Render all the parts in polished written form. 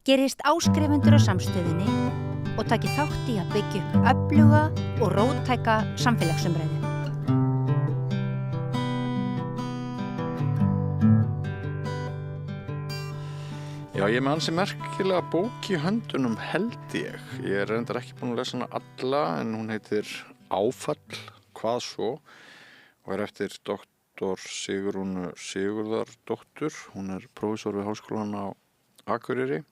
gerist áskrifendur á Samstöðinni og taki þátt í að byggja upp öfluga og róttæka samfélagsumræðu. Já, ég með ansi merkilega bók í höndunum held ég. Ég reyndar ekki búin að lesa hana alla en hún heitir Áfall, hvað svo? Og eftir doktor Sigrúnu Sigurðardóttur. Hún prófessor við Háskólann á Akureyri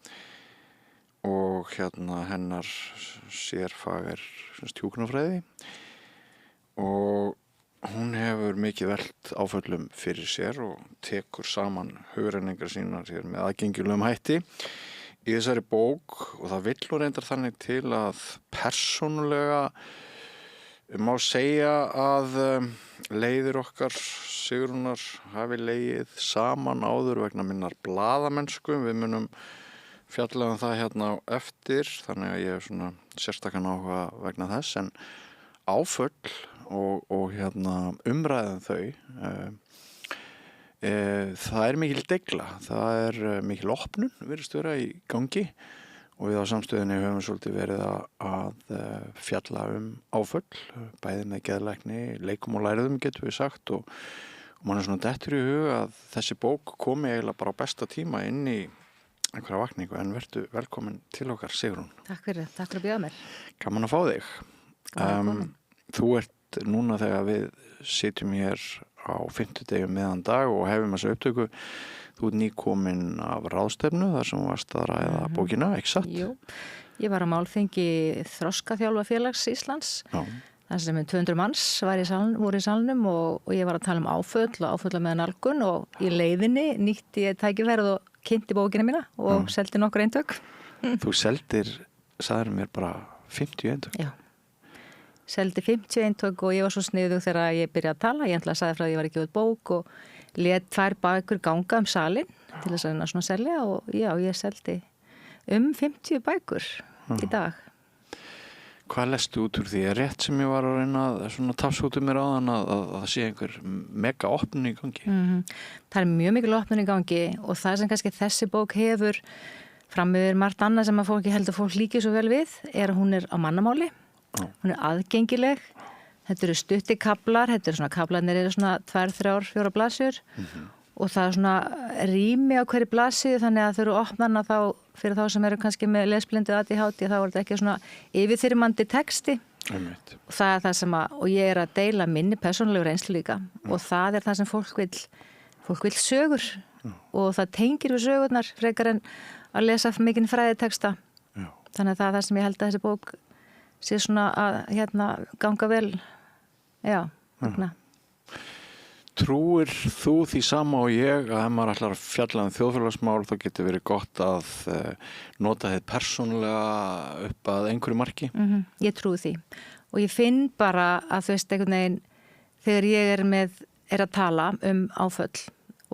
og hennar sérfag hjúkrunarfræði og hún hefur mikið velt áföllum fyrir sér og tekur saman hugrenningar sínar hér með aðgengilegum hætti í þessari bók og það vill hún reyndar þannig til að persónulega má segja að leiðir okkar Sigrúnar hafi legið saman áður vegna minnar blaðamennsku. Við munum fjalla um það hérna á eftir, þannig að ég hef svona sérstakan áhuga vegna þess, en áföll og umræðan þau, það mikil deigla, það mikil opnun virðist vera í gangi og við á Samstöðinni höfum svolítið verið að fjalla um áföll, bæði með geðlækni, leikum og læriðum getum við sagt og mann svona dettur í hug að þessi bók komi eiginlega bara á besta tíma inn í einhverja vakningu, en vertu velkomin til okkar Sigrún. Takk fyrir að bjóða mér. Gaman að fá þig. Þú ert núna þegar við sitjum hér á 50 meðan dag og hefum þessu upptöku, þú ert nýkomin af ráðstefnu þar sem varst að ræða bókina, ekki satt? Jú, ég var á málþingi Þroskaþjálfafélags Íslands. Já. Það sem 200 manns voru í salnum og ég var að tala um áföll og áfölla með nálgun og í leiðinni nýtti ég tækifærið og kynnti bókina mína og seldi nokkur eintök. Þú seldir, sagðir mér bara 50 eintök? Já. Seldi 50 eintök og ég var svo sniðug þegar ég byrjaði að tala. Ég ætlaði að sagði frá að ég var ekki út bók og lét 2 bækur ganga salin til þess að svona selja og já, ég seldi 50 bækur í dag. Hvað lestu út úr því? Rétt sem ég var að reyna að tafsa út mér áðan að það sé einhver mega opnun í gangi? Það mjög mikil opnun í gangi og það sem kannski þessi bók hefur fram yfir margt annað sem að fólk líkir svo vel við að hún á mannamáli. Hún aðgengileg, þetta stuttir kablar, kablarnir eru svona 2, 3, 4 blaðsjur og það svona rými á hverju blaðsíðu þannig að þau eru opnana þá fyrir þá sem eru kannski með lesblindu ADHD þá er þetta ekki svona yfirþyrmandi texti og það það sem og ég að deila minni persónulegu reynslu líka og það það sem fólk vill sögur og það tengir við sögurnar frekar en að lesa mikinn fræðiteksta þannig að það sem ég held að þessi bók sé svona að ganga vel vegna. Trúir þú því sama og ég að ef maður ætlar að fjalla þjóðfélagsmál þá getur verið gott að nota þið persónulega upp að einhverju marki? Ég trúi því og ég finn bara að þú veist einhvern veginn þegar ég að tala um áföll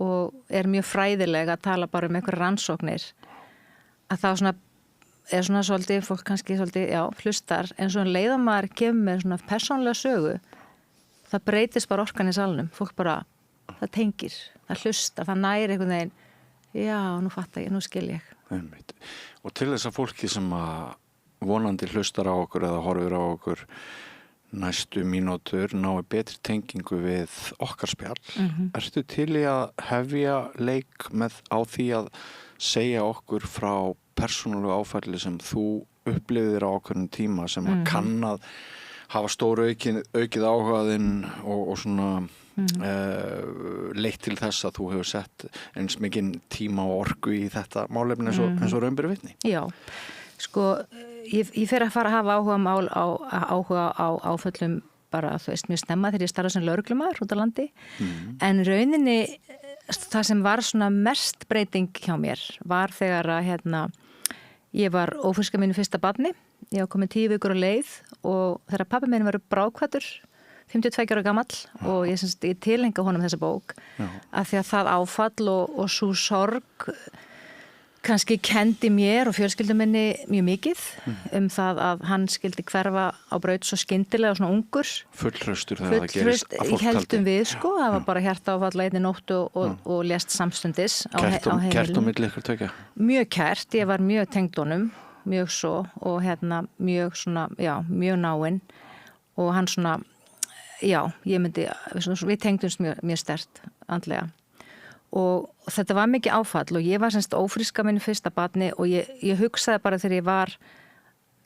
og mjög fræðileg að tala bara um einhverjar rannsóknir að þá svona svolítið, fólk kannski svolítið, hlustar, en svona leiða maður kemur með svona persónulega sögu, það breytist bara orkan í salnum, fólk bara, það tengir, það hlustar, það næri einhvern veginn, já, nú fatta ég, nú skil ég. Og til þess að fólki sem að vonandi hlustar á okkur eða horfir á okkur næstu mínútur nái betri tengingu við okkar spjall, ertu til í að hefja leik á því að segja okkur frá persónulegu áfalli sem þú upplifðir á ákveðnum tíma sem að kann að hafa stór aukið áhugaðinn og svona leitt til þess að þú hefur sett eins mikinn tíma og orku í þetta málefni eins og raun ber vitni? Já, sko ég fer að fara að hafa áhuga á áföllum bara þú veist mjög snemma þegar ég starfa sem lögreglumaður út á landi en rauninni það sem var svona mest breyting hjá mér var þegar að ég var ófríska mínu fyrsta barni, ég var komin 10 vikur á leið og þegar pabbi minn var bráðkvaddur 52 ára gamall og ég tilhenga honum þessa bók af því að það áfall og svo sorg kannski kendi mér og fjölskyldum minni mjög mikið það að hann skildi hverfa á braut svo skyndilega og svona ungur. Fullhraustur þegar það gerist að fólk taldi. Heldum við sko, það var bara hjartaáfall á einni nóttu og lést samstundis á heimilinu. Kært á milli ykkur tvekja? Mjög kært, ég var mjög tengd honum, mjög svo og mjög svona, já, mjög náinn og hann svona, já, við tengdumst mjög sterkt andlega. Og þetta var mikið áfall og ég var semst ófríska minni fyrsta barni og ég hugsaði bara þegar ég var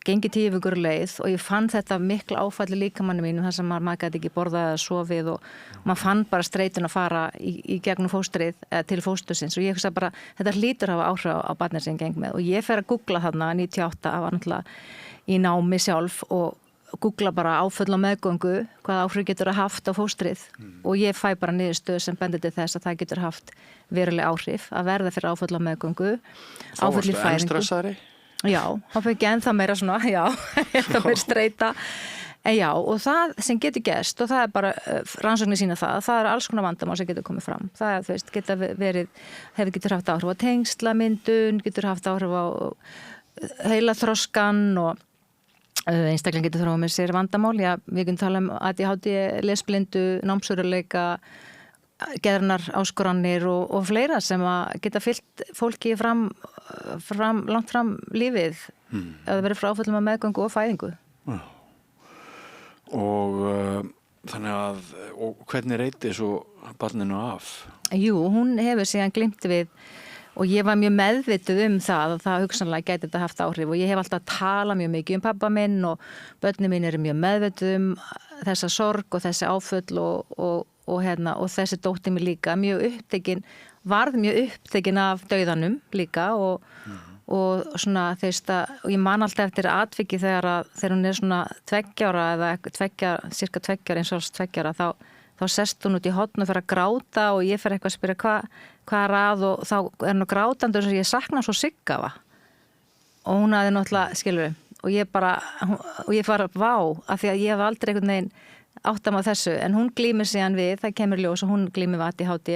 gengið 10 vikur leið og ég fann þetta mikla áfalli líkamanni mínum þar sem maður gæti ekki borðað eða sofið og maður fann bara streitun að fara í gegnum fóstrið eða til fóstursins og ég hugsaði bara þetta hlýtur að hafa áhrif á barnið sem ég geng með og ég fer að googla þarna 98, það var náttúrulega í námi sjálf og googla bara áföll á meðgöngu, hvað áhrif getur að haft á fóstrið og ég fæ bara niðurstöðu sem bendir til þess að það getur haft veruleg áhrif að verða fyrir áföll á meðgöngu, áföll í fæðingu. Stressaðri? Já, þá fekk ég ennþá meira svona, já, ennþá meira streita. En já, og það sem getur gerst og það bara rannsóknir sína það er alls konar vandamál sem getur komið fram. Það þú veist, getur haft áhrif á tengslamyndun, getur haft áhrif á heilaþroskan og einstaklega getur þróað með sér vandamál, já, við kunum tala ADHD, lesblindu, námsörðuleika, geðrænar áskoranir og fleira sem að geta fyllt fólki langt fram lífið ef það verið frá áföllum að meðgöngu og fæðingu. Já. Og þannig að, og hvernig reyti svo barninu af? Jú, hún hefur síðan gleymt við og ég var mjög meðvituð það að það hugsanlega gæti þetta haft áhrif og ég hef alltaf talað mjög mikið pappa minn og börnin mín eru mjög meðvituð þessa sorg og þessi áföll og þessi dóttir mér líka varð mjög upptekin af dauðanum líka og svona og ég man alltaf eftir atviki þegar hún er svona 2 ára eða cirka 2 ára eins og 2 ára þá sest hún út í horn og fer að gráta og ég fer eitthvað að spyrja hvað er að og þá er hún grátandi og ég sakna svo Sigga og hún hafði náttúrulega, skilur og ég var vá af því að ég hef aldrei einhvern veginn áttam á þessu en hún glímir síðan við, það kemur ljós og hún glímir við ADHD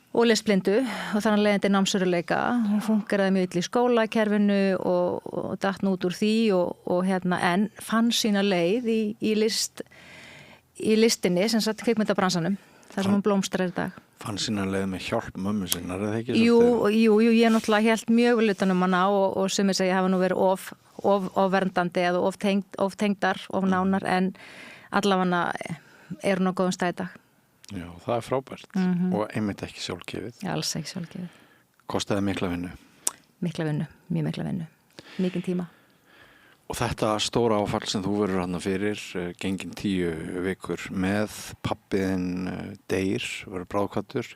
og lesblindu og þannig leiðandi námsörðuleika, hún fungeraði mjög illa í skólakerfinu og datt nú út úr því og en fann sína leið í listinni sem satt kvikmyndabransanum þar sem hún blómstrar í dag. Fann sína leið með hjálp mömmu sinnar, er það ekki? Jú, ég náttúrulega hélt mjög vel utan hana og sumir segja hafa nú verið of verndandi eða of tengdar, of nánar en allavega er hún á góðum stað í dag. Já, það er frábært og einmitt ekki sjálfgefið. Já, alls ekki sjálfgefið. Kostaði mikla vinnu? Mikla vinnu, mjög mikla vinnu. Mikinn tíma. Og þetta stóra áfall sem þú verður hann fyrir, gengin 10 vikur með pappiðin deyr, verður bráðkvættur,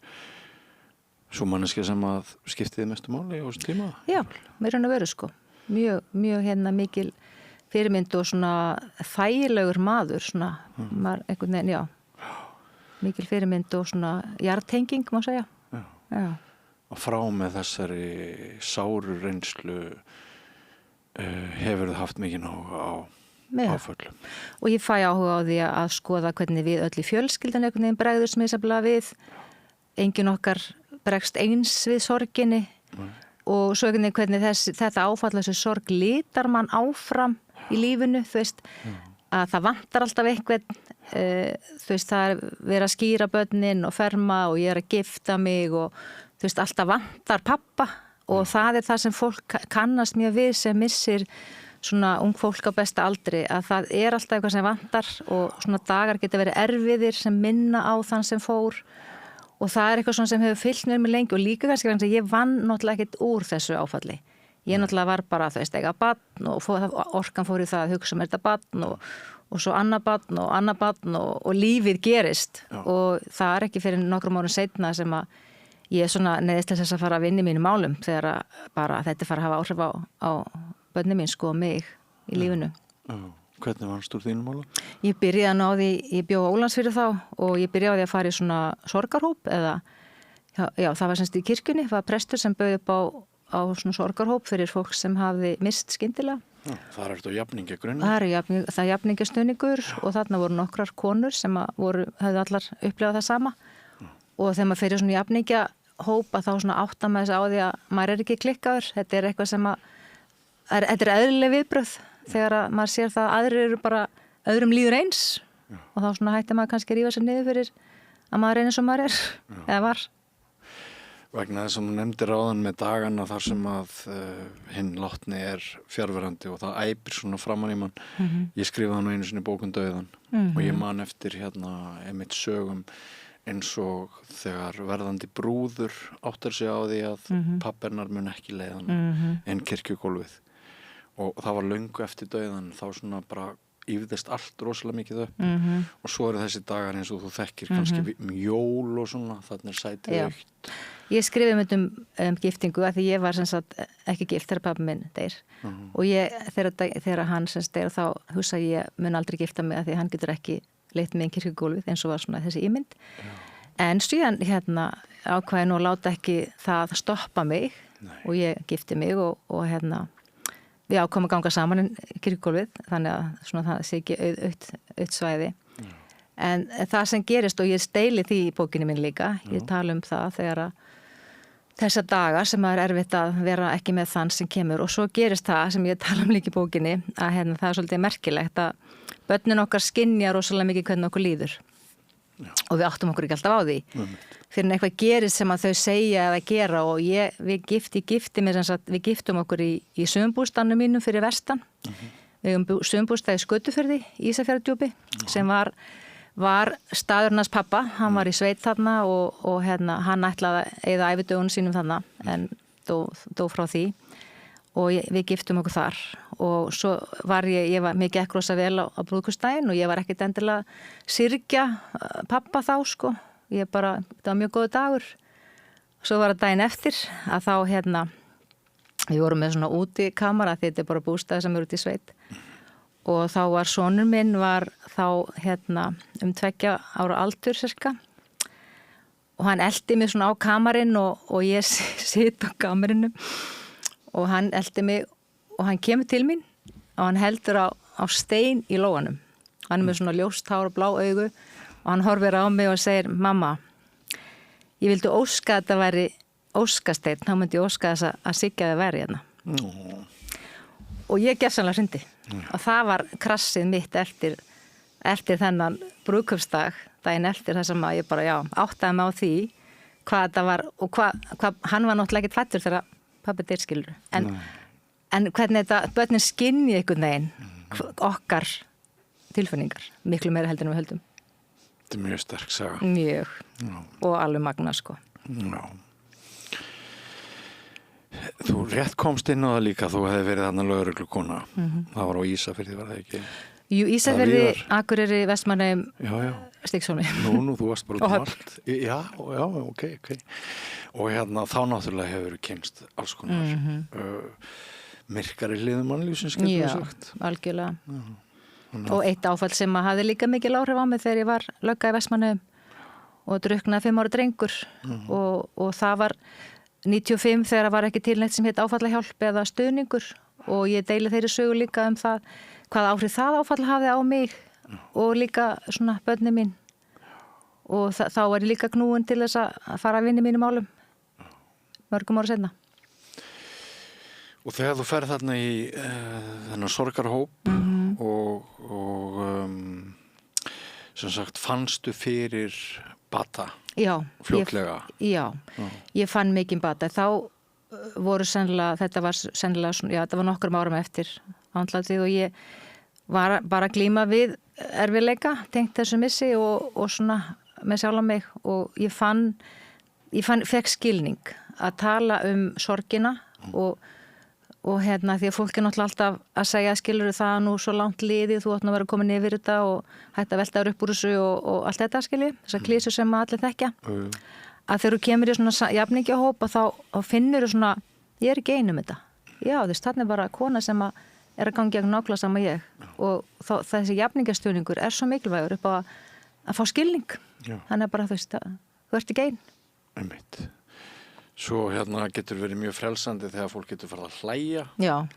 svo manneskja sem að skiptiði mestu máli á þessum tíma? Já, mér hann að veru sko. Mjög mikil fyrirmynd og svona þægilegur maður, svona, maður einhvern veginn, já. Mikil fyrirmynd og svona jartenging, má segja. Já. Og frá með þessari sáru reynslu hefur það haft mikið á áföllum. Og ég fæ áhuga á því að skoða hvernig við öll í fjölskyldan einhvern veginn bregðust misjafnlega við. Enginn okkar bregst eins við sorginni og svo einhvern veginn hvernig þetta áfall, þessi sorg litar mann áfram í lífinu, þú veist, að það vantar alltaf einhvern, þú veist, það er verið að skýra börnin og ferma og ég er að gifta mig og þú veist, alltaf vantar pappa og það er það sem fólk kannast mjög við sem missir svona ung fólk á besta aldri, að það er alltaf eitthvað sem vantar og svona dagar geta verið erfiðir sem minna á þann sem fór og það er eitthvað svona sem hefur fyllt mér með lengi og líka kannski vegna að ég vann náttúrulega ekkert úr þessu áfalli. Ég náttúrulega var bara þú veist, eiga barn og orkan fór í það að hugsa mér þetta barn og svo annað barn og lífið gerist og það er ekki fyrir nokkrum árum seinna sem að ég er svona neyðist til þess að fara að vinna í mínum málum þegar bara þetta fara að hafa áhrif á börnin mín sko og mig í lífinu. Hvernig vannst úr þínum málum? Ég byrjaði á því, ég bjó á Ólandsfirði þá og ég byrjaði á því að fara í svona sorgarhóp eða, já það var semst í kirkjunni, það var prestur sem bauð upp á svona sorgarhóp fyrir fólk sem hafði mist skyndilega. Það er þetta jafningjagrunni? Það er jafningjastöningur og þarna voru nokkrar konur sem höfðu allar upplifað það sama og þegar maður fyrir svona jafningja hópa þá svona átta með þess á því að maður ekki klikkaður, þetta eitthvað sem þetta eðlileg viðbröð þegar að maður sér það að aðrir eru bara öðrum líður eins og þá svona hætti maður kannski að rífa sér niður fyrir að maður eins og maður eða var. Vegna þess að hún nefndir áðan með dagana þar sem að hinn látni fjarverandi og það æpir svona framan í mann. Ég skrifaði nú einu sinni bókun Dauðan og ég man eftir einmitt sögum eins og þegar verðandi brúður áttar sig á því að pabbennar mun ekki leiðan en kirkjugólfið og það var löngu eftir Dauðan þá svona bara yfirðist allt rosalega mikið upp og svo eru þessi dagar eins og þú þekkir kannski jól og svona, þannig sætið aukt. Ég skrifið mynd giftingu að því ég var sem sagt ekki gift þegar pabbi minn deyr og ég, þegar hann sem sagt deyr þá hugsa ég mun aldrei gifta mig að því hann getur ekki leitt mig í kirkjugólfið eins og var svona þessi ímynd. En síðan ákvæði nú að láta ekki það stoppa mig og ég gifti mig og við ákomum að ganga saman í kirkjugólfið þannig að svona það sé ekki autt svæði. En það sem gerist og ég steili því í bókinni minn líka, ég tala það þegar að þessa daga sem er erfitt að vera ekki með þann sem kemur og svo gerist það sem ég tala líka í bókinni að það er svolítið merkilegt að börnin okkar skynja rosalega mikið hvernig okkur líður og við áttum okkur ekki alltaf á því fyrir en eitthvað gerist sem að þau segja eða gera og við giftum okkur í sumbústanum mínum fyrir vestan við höfum sumbústað í Skötufirði í Ísafjarðardjúpi sem var staðurinn hans pappa, hann var í sveit þarna og hann ætlaði að eyða ævidögunum sínum þarna en dó frá því og við giftum okkur þar og svo var ég var mikið ekki rosa vel á brúðkaupsdaginn og ég var ekkert endilega syrgja pappa þá sko, það var mjög góð dagur. Svo var það daginn eftir að þá við vorum með svona úti kamara því þetta er bara bústaði sem eru út í sveit og þá var sonur minn var þá 2 ára aldur cirka og hann eldi mig svona á kamarinn og ég sitt á kamarinu og hann eldi mig og hann kemur til mín og hann heldur á stein í lóanum. Hann er með svona ljóst hár og blá augu og hann horfir á mig og segir mamma, ég vildi óska að þetta væri óskasteinn, þá myndi ég óska þess að Sigga þið væri hérna. Og ég gersamlega hrundi og það var krassið mitt eftir þennan brúðkaupsdag daginn eftir þess að ég bara áttaði mig á því hvað þetta var og hvað hann var náttúrulega ekkert fættur þegar pabbi deyr skilur en hvernig þetta börnin skynja einhvern veginn okkar tilfinningar miklu meira heldur en við höldum. Þetta er mjög sterk saga. Mjög og alveg magna sko. Já. Þú rétt komst inn á það líka, þú hefði verið þarna lögreglukona. Það var á Ísafirði, var það ekki? Jú, Ísafirði, Akureyri, Vestmannaeyjum, Stígsholmi. Nú, þú varst bara út allt. Já, ok. Og þá náttúrulega hefur kynnst alls konar myrkari hliðum mannlífsins, getur við sagt. Já, algjörlega. Og eitt áfall sem hafði líka mikil áhrif á mig þegar ég var lögga í Vestmannaeyjum og drukknaði 5 ára drengur og það var 95 þegar var ekki til neitt sem heit áfallahjálp eða stuðningur og ég deili þeirri sögu líka það hvað áhrif það áfall hafði á mig og líka svona börnin mín og þá var ég líka knúin til þess að fara að vinna í mínum málum mörgum ára seinna. Og þegar þú ferð þarna í þennan sorgarhóp og sem sagt fannstu fyrir bata fljótlega? Ég fann mikinn bata. Þá voru þetta var nokkrum árum eftir andlátið og ég var bara að glíma við erfiðleika, tengt þessu missi og svona með sjálf mig og ég fekk skilning að tala sorgina og því að fólk er náttúrulega alltaf að segja skilur það nú svo langt liðið, þú átt að vera komin yfir þetta og hægt að velta þér upp úr þessu og allt þetta skilji, þessar klísur sem allir þekkja að þegar þú kemur í svona jafningjahóp þá finnur þú svona, ég er ekki einum þetta þarna er bara kona sem er að ganga gegn nákvæmlega sama ég og þessi jafningjastjóningur er svo mikilvægur upp á að fá skilning þannig bara þú ert ekki ein. Einmitt. Svo getur verið mjög frelsandi þegar fólk getur farið að hlæja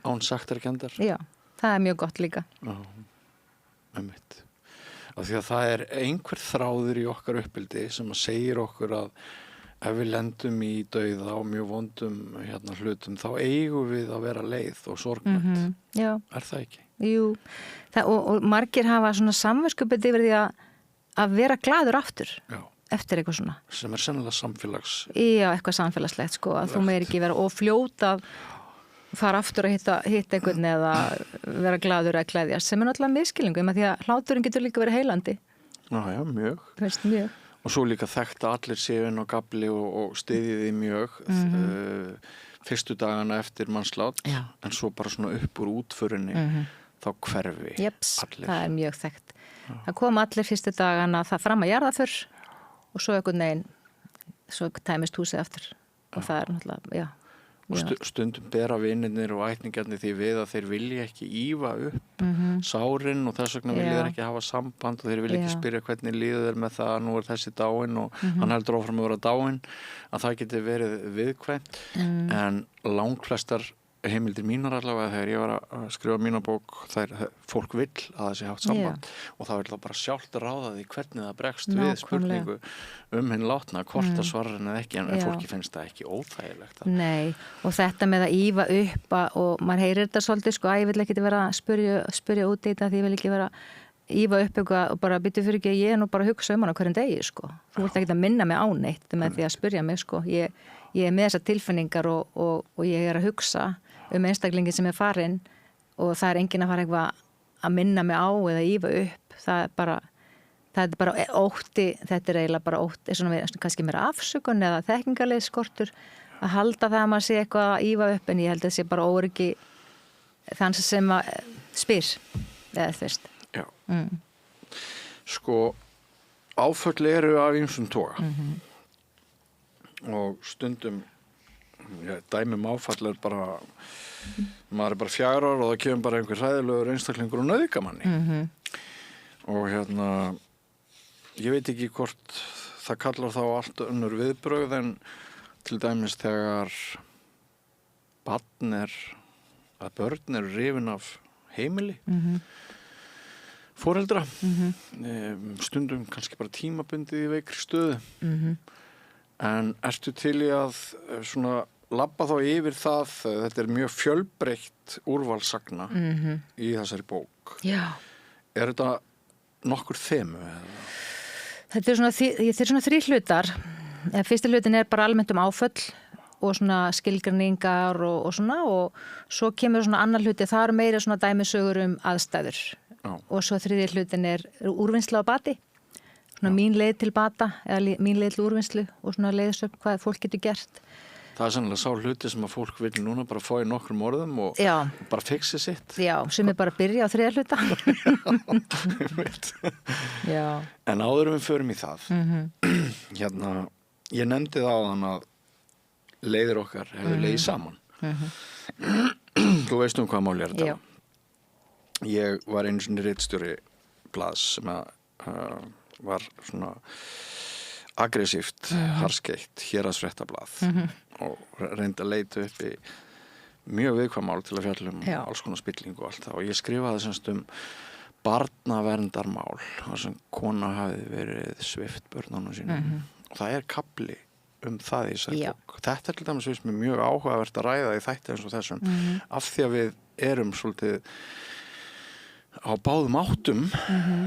án saktarkenndar. Já, það er mjög gott líka. Já, einmitt. Af því að það er einhver þráður í okkar uppeldi sem segir okkur að ef við lendum í dauða og mjög vondum hlutum, þá eigum við að vera leið og sorgmætt. Já. Er það ekki? Jú, og margir hafa svona samviskupið yfir því að vera glaður aftur. Já. Eftir eitthvað svona. Sem sennilega samfélags. Já, eitthvað samfélagslegt sko, að þú meir ekki vera ofljót að fara aftur að hitta einhvern eða vera glaður að klæðjast, sem náttúrulega miskilningum, því að hláturinn getur líka verið heilandi. Já, mjög. Veist, mjög. Og svo líka þekkt að allir séu inn á gafli og styðjiði mjög fyrstu dagana eftir mannslát, en svo bara svona upp úr útförinni þá hverfi allir. Það mjög þekkt. Það kom allir fyrstu dagana það fram að jarðaför og svo einhvern veginn, svo tæmist húsið aftur og það náttúrulega, og stundum bera vinirnir og ætningarnir því við að þeir vilja ekki ífa upp sárin og þess vegna vilja þeir ekki hafa samband og þeir vilja ekki spyrja hvernig líður þeir með það að nú þessi dáinn og hann heldur áfram að vera dáinn, að það geti verið viðkvæmt en langflestar heimildir mínar allavega þegar ég var að skrifa mína bók, fólk vill að það sé haft samband og það vil þá bara sjálft ráða því hvernig það bregst við spurningu hinn látna, hvort að svara henni ekki, en fólki finnst það ekki óþægilegt. Nei, og þetta með að ífa upp og maður heyrir þetta svolítið sko, að ég vil ekki vera að spyrja út í þetta því ég vil ekki vera ífa upp eitthvað og bara byttu fyrir ekki að ég nú bara hugsa um hana hverjum degi sko. Þú vilt ekki að minna mig á neitt með því að spyrja mig sko. Ég er með þessar tilfinningar og ég er að hugsa einstaklingin sem farin og það er enginn að fara eitthvað að minna mig á eða ífa upp. Það er bara ótti, þetta er eiginlega bara ótti, svona kannski meira afsökun eða þekkingarleið skortur að halda það að maður sé eitthvað að ífa upp en ég held að það sé bara óryggi þann sem spyr eða þvist. Já. Sko, áföll eru af ýmsum toga og stundum dæmum áfall er bara maður er bara 4 ára og það kemur bara einhver hræðilegur einstaklingur og nauðgamanni og ég veit ekki hvort það kallar þá allt önnur viðbrögð en til dæmis þegar börn eru rifin af heimili foreldra stundum kannski bara tímabundið í veikri stöðu en ertu til í að svona labba þá yfir það, þetta er mjög fjölbreytt úrvalssagna í þessari bók. Já. Er þetta nokkur þemu? Þetta er svona 3 hlutar. Fyrsti hlutin er bara almennt áföll og svona skilgreiningar og svona og svo kemur svona annar hluti, það eru meira svona dæmisögur aðstæður. Já. Og svo 3. hlutin er úrvinnsla á bati. Svona mín leið til bata eða mín leið til úrvinnslu og svona leiðsögn hvað fólk getur gert. Það er sannlega sá hluti sem að fólk vil núna bara fá í nokkrum orðum og bara fixi sitt. Já, sem er bara að byrja á 3. hluta. Ég veit. Já. En áður við förum í það. Ég nefndi það áðan að leiðir okkar hefur leiðið saman. Þú veist hvað mál er þetta. Já. Ég var einu sinni ritstjóri blaðs sem að var svona aggressíft, harskeitt héraðsfréttablað og reyndi að leita upp í mjög viðkvæmál til að fjalla alls konar spilling og allt það og ég skrifaði semst barnaverndarmál þar sem kona hafi verið svipt börnunum sínum og það er kafli það í þessari bók. Þetta er til dæmis finnst mér mjög áhugavert að ræða í þætti eins og þessum af því að við erum svolítið á báðum áttum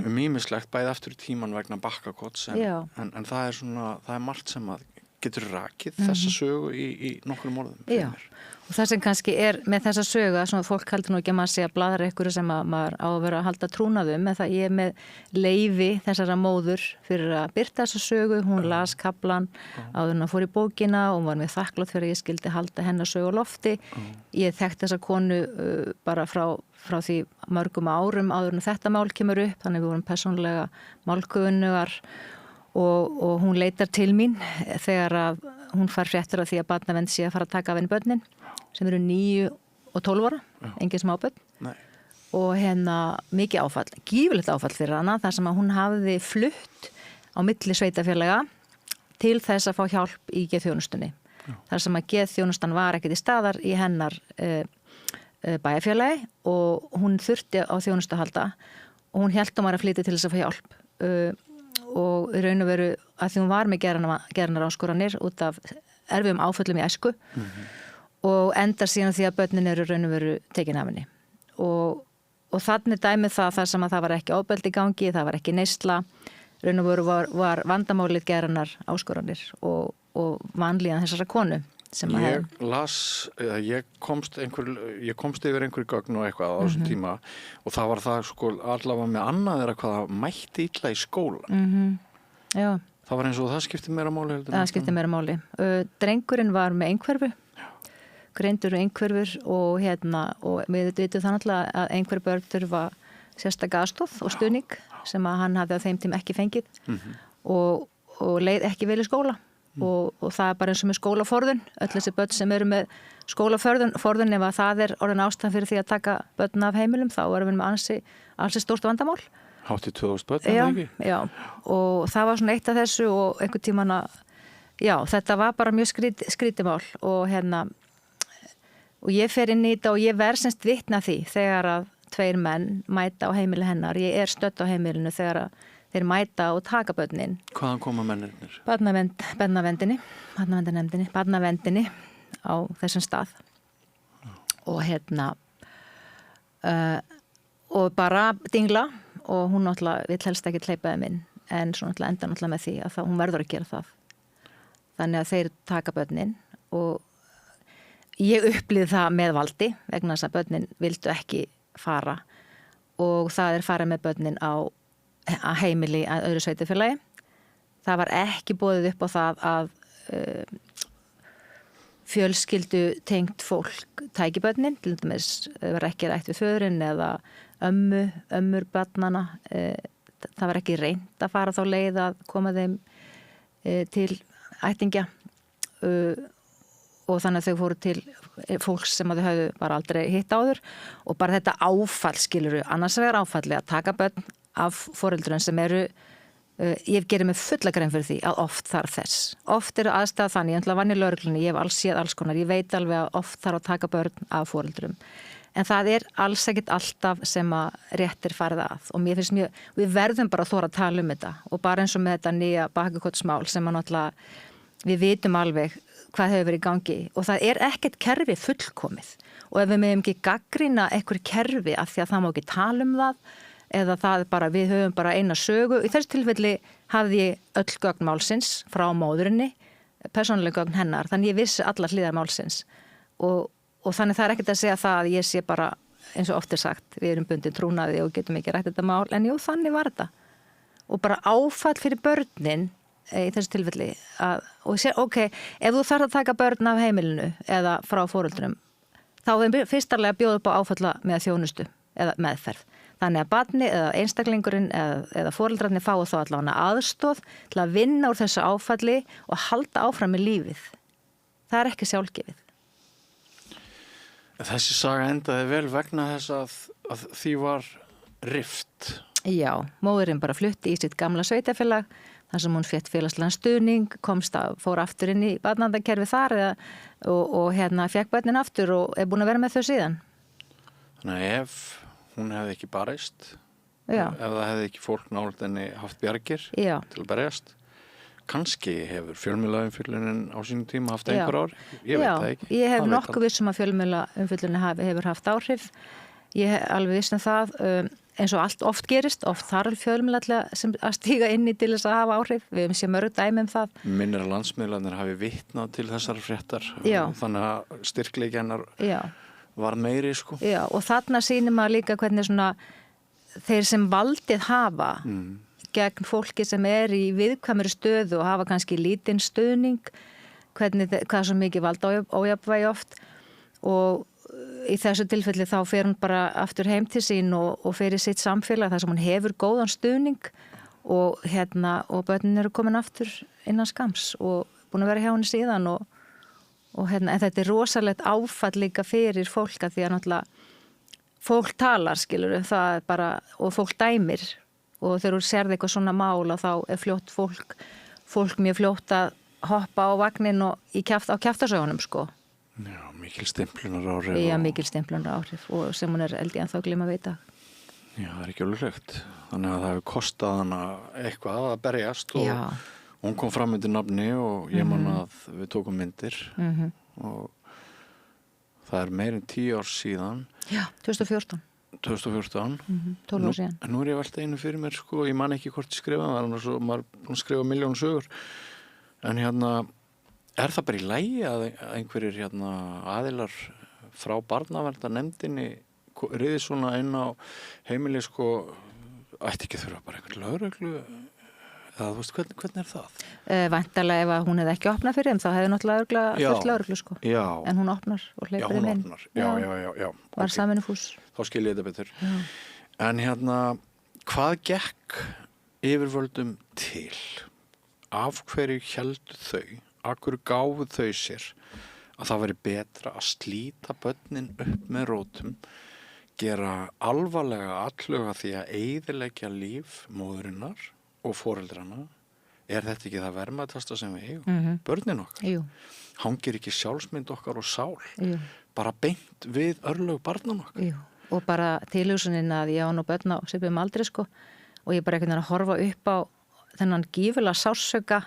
ýmislegt bæði aftur í tíman vegna bakkakots en það er svona, það er margt sem að getur rakið þessa sögu í nokkrum orðum. Já, og það sem kannski er með þessa sögu að svona fólk heldur nú ekki að maður sé að bladra ykkur sem að maður á að vera að halda trúnaðum en það ég er með leyfi þessara móður fyrir að byrta þessa sögu, hún las kaflan áður en að fór í bókina og var með þakklátt fyrir að ég skildi halda hennar sögu á lofti. Ég þekkti þessa konu bara frá því mörgum árum áður en þetta mál kemur upp, þannig við vorum persónulega málkuðunugar og hún leitar til mín þegar að hún fær fréttur af því að barnavernd sé að fara að taka af henni börnin sem eru 9 og 12 ára, engin smá börn. Nei. Og mikið áfall, gífurlegt áfall fyrir hana þar sem að hún hafði flutt á milli sveitafélaga til þess að fá hjálp í geðþjónustunni. Þar sem að geðþjónustan var ekkert í staðar í hennar bæjarfélagi og hún þurfti á þjónustu að halda og hún hélt að flytja til þess að fá hjálp og í raun og veru að því hún var með gerðanar áskoranir út af erfiðum áföllum í æsku og endar síðan því að börnin eru í raun og veru tekin af henni og þannig dæmið það sem að það var ekki ofbeldi í gangi, það var ekki neysla, raun og veru var vandamálið gerðanar áskoranir og vanlíðan þessara konu. Ég komst yfir einhverju gögn og eitthvað á þessum tíma og það var það sko allavega með annað er að hvað það mætti illa í skóla. Já. Það var eins og það skipti meira máli heldur. Það skipti meira máli. Drengurinn var með einhverfu, greindur einhverfur og við vitum það náttúrulega að einhver börn þurfa sérstaka aðstoð og stuðning sem að hann hafði á þeim tím ekki fengið og leið ekki vel í skóla. Og það er bara eins og með skólaforðun öll þessi börn sem eru með skólaforðun ef að það er orðin ástæðan fyrir því að taka börn af heimilum þá erum við með ansi stórt vandamál. Hátt í 2000 börn, Já, og það var svona eitt af þessu og einhvern tímann þetta var bara mjög skrítimál og og ég fer inn í þetta og ég verð semst vitna því þegar að 2 menn mæta á heimili hennar, ég er stödd á heimilinu þegar að þeir mæta og taka börnin. Hvaðan koma mennirnir? Barnavendinni á þessum stað. Og og bara dingla og hún náttúrulega vill helst ekki hleypaði minn en svo náttúrulega enda náttúrulega með því að hún verður að gera það. Þannig að þeir taka börnin og ég upplýði það með valdi vegna þess að börnin vildu ekki fara og það farið með börnin á heimili að öðru sveitarfélagi. Það var ekki boðið upp á það að fjölskyldu tengt fólk tæki börnin, til dæmis var ekki rætt við föðurinn eða ömmur barnanna. Það var ekki reynt að fara þá leið að koma þeim til ættingja og þannig að þau fóru til fólks sem að þau höfðu bara aldrei hitt áður og bara þetta áfall skiluru, annars vegar áfalli að taka börn af foreldrun sem eru, ég gerir mig fulla grein fyrir því að oft þarf þess. Oft eru aðstæða þannig, ég vann í lögreglunni, ég hef alls séð alls konar, ég veit alveg að oft þarf að taka börn af foreldrum. En það er alls ekkert alltaf sem að réttir farið að og mér finnst við verðum bara að þora að tala um þetta og bara eins og með þetta nýja bakakottsmál sem að náttúrulega við vitum alveg hvað hefur verið í gangi og það er ekkert kerfi fullkomið og ef við meðum ekki gaggrina einhver kerfi af því að það má ekki tala um það eða það bara, við höfum bara eina sögu. Í þessu tilfelli hafði ég öll gögn málsins frá móðurinni, persónulega gögn hennar, þannig ég vissi allar hliðar málsins og þannig það er ekkert að segja það að ég sé bara, eins og oft er sagt, við erum bundin trúnaði og getum ekki rætt þetta mál, en jú, þannig var þetta. Og bara áfall fyrir börnin í þessu tilfelli, og sé, ok, ef þú þarf að taka börn af heimilinu eða frá foreldrum, þá er fyrstarlega að bjóða upp á áfalla með þjónustu eða meðferð. Þannig að barni eða einstaklingurinn eða foreldrarnir fái þá allavega aðstoð til að vinna úr þessu áfalli og halda áfram með lífið. Það er ekki sjálfgefið. Þessi saga endaði vel vegna þess að því var rift. Já, móðurinn bara flutti í sitt gamla sveitafélag þar sem hún fékk félagslegan stuðning, fór aftur inn í barnaverndarkerfi þar og fékk börnin aftur og er búin að vera með þau síðan. Þannig að ef hún hefði ekki barist, ef það hefði ekki fólk nálægt henni haft bjargir til að berjast. Kannski hefur fjölmiðlaumfjöllunin á sínum tíma haft einhver ári. Ég veit það ekki. Ég hef nokkuð vissum að fjölmiðlaumfjöllunin hefur haft áhrif. Ég hef alveg viss það eins og allt oft gerist, oft þarf fjölmiðla sem að stíga inn í til þess að hafa áhrif. Við hefum séð mörg dæmi það. Minnir að landsmiðlarnir hafi vitnað til þessar fréttar. Þannig að styrkleiki hennar var meiri sko. Já, og þarna sýnir maður líka hvernig svona þeir sem valdið hafa gegn fólki sem er í viðkvæmri stöðu og hafa kannski lítinn stuðning, hvað svo mikið valda ójafnvægi oft og í þessu tilfelli þá fer hún bara aftur heim til sín og fer í sitt samfélag þar sem hún hefur góðan stuðning og börnin eru komin aftur innan skams og búin að vera hjá henni síðan og en þetta er rosalegt áfall líka fyrir fólk að því að náttúrulega fólk talar skilur það er bara og fólk dæmir og þegar þú sérði eitthvað svona mál og þá er fljótt fólk mjög fljótt að hoppa á vagnin og á kjaftasögunum sko. Já, mikil stimplunar áhrif. Já, mikil stimplunar áhrif og sem hún er eldi en þá glima að veita. Já, það ekki alveg hlögt. Þannig að það hefur kostað hana eitthvað að berjast og hún kom fram undir nafni og ég man að við tókum myndir og það er meir en 10 ár síðan. Já, 2014. 12 ár síðan. Nú er ég velta einu fyrir mér sko, ég man ekki hvort ég skrifaði það, annars svo maður skrifa milljón sögur. En er það bara í lagi að einhverjir aðilar frá barnaverndarnefndinni riði svona inn á heimili sko, ætti ekki þurfa bara einhvern lögreglu eða þú veist, hvernig er það? Væntanlega ef að hún hefði ekki opnað fyrir þeim þá hefði náttúrulega fullt lögreglu sko. Já. En hún opnar og hleypur þeim inn. Já. Var samvinnufús. Þá skil ég þetta betur. Já. En hvað gekk yfirvöldum til? Af hverju héldu þau? Af hverju gáfu þau sér að það væri betra að slíta börnin upp með rótum, gera alvarlega atlöga því að eyðileggja líf móðurinnar og foreldrana? Er þetta ekki það verðmætasta sem við eigum? Börnin okkar? Jú. Hangir ekki sjálfsmynd okkar og sál? Jú. Bara beint við örlög barnan okkar? Jú. Og bara tilhugsunin að ég á nú börn á svipum aldri sko og ég bara einhvern veginn að horfa upp á þennan gífulega sársauka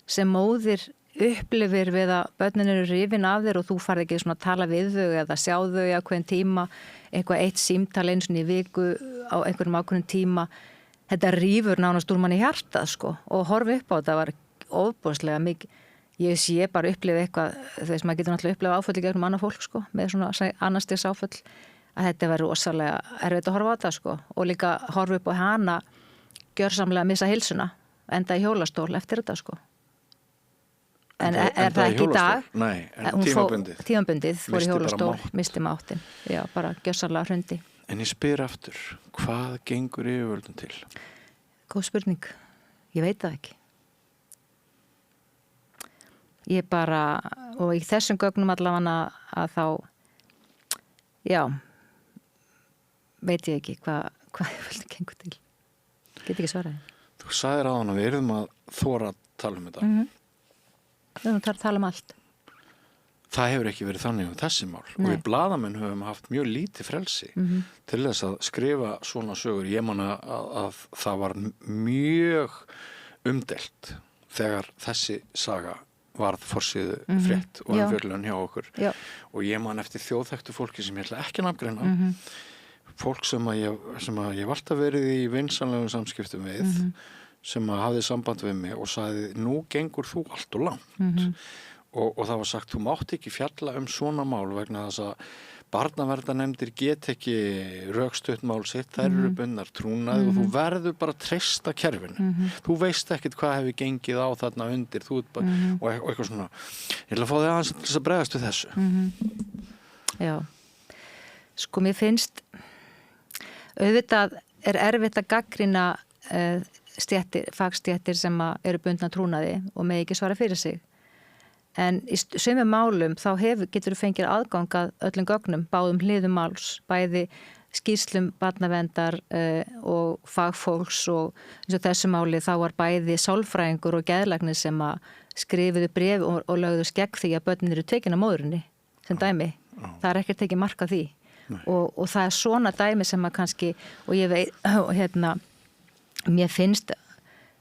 sem móðir upplifir við að börnin eru rifin af þér og þú farið ekki svona að tala við þau eða sjá þau á hvern tíma, eitthvað eitt símtal eins og í viku á einhverjum ákveðnum tíma. Þetta rífur nánast úr manni hjartað sko og horfa upp á þetta var ofboðslega mikið. Ég sé bara upplifið eitthvað, þess að maður getur náttúrulega upplifað áföll í gegnum annað fólk sko, með svona annars stigs áföll, að þetta verður rosalega erfitt að horfa á þetta sko og líka horfa upp á hana gjörsamlega missa heilsuna, enda í hjólastól eftir þetta sko. En er það ekki í dag? Nei, en tímabundið. Tímabundið, fór í hjólastól, misti máttin. Já, bara gjörsamlega hrundi. En ég spyr aftur, hvað gengur yfirvöldum til? Góð spurning. Ég veit það ekki. Ég bara, og í þessum gögnum allavega að þá, já, veit ég ekki hvað yfirvöldum gengur til. Get ekki svaraði. Þú sagðir áðan að við erum að þora að tala um þetta. Við erum að tala um allt. Það hefur ekki verið þannig þessi mál. Nei. Og við blaðamenn höfum haft mjög lítið frelsi til þess að skrifa svona sögur. Ég man að það var mjög umdeilt þegar þessi saga varð forsíðu frétt og umfjöllun hjá okkur. Já. Og ég man eftir þjóðþekktu fólki sem ég ætla ekki að nafngreina. Fólk sem að ég vart að verið í vinsamlegum samskiptum við sem að hafði samband við mig og sagði, nú gengur þú allt og langt. Og það var sagt, þú mátt ekki fjalla um svona mál vegna þess að barnaverndarnefndir get ekki rökstutt mál sitt, þær eru bundnar trúnaði og þú verður bara að treysta kerfinu. Þú veist ekkert hvað hefur gengið á þarna undir, og eitthvað svona. Ég ætla að fá þig aðeins til þess að bregðast við þessu. Já, sko mér finnst, auðvitað er erfitt að gagnrýna fagstéttir sem eru bundna trúnaði og með ekki svara fyrir sig. En í sumum málum þá getur þú fengið aðgang að öllum gögnum, báðum hliðum máls, bæði skýrslum barnaverndar og fagfólks og eins og þessu máli þá var bæði sálfræðingur og geðlæknir sem að skrifuðu bréf og lögðu skegg því að börnin eru tekin af móðurinni sem dæmi. Það er ekkert tekið mark á því. Og það er svona dæmi sem að kannski, og ég veit, mér finnst,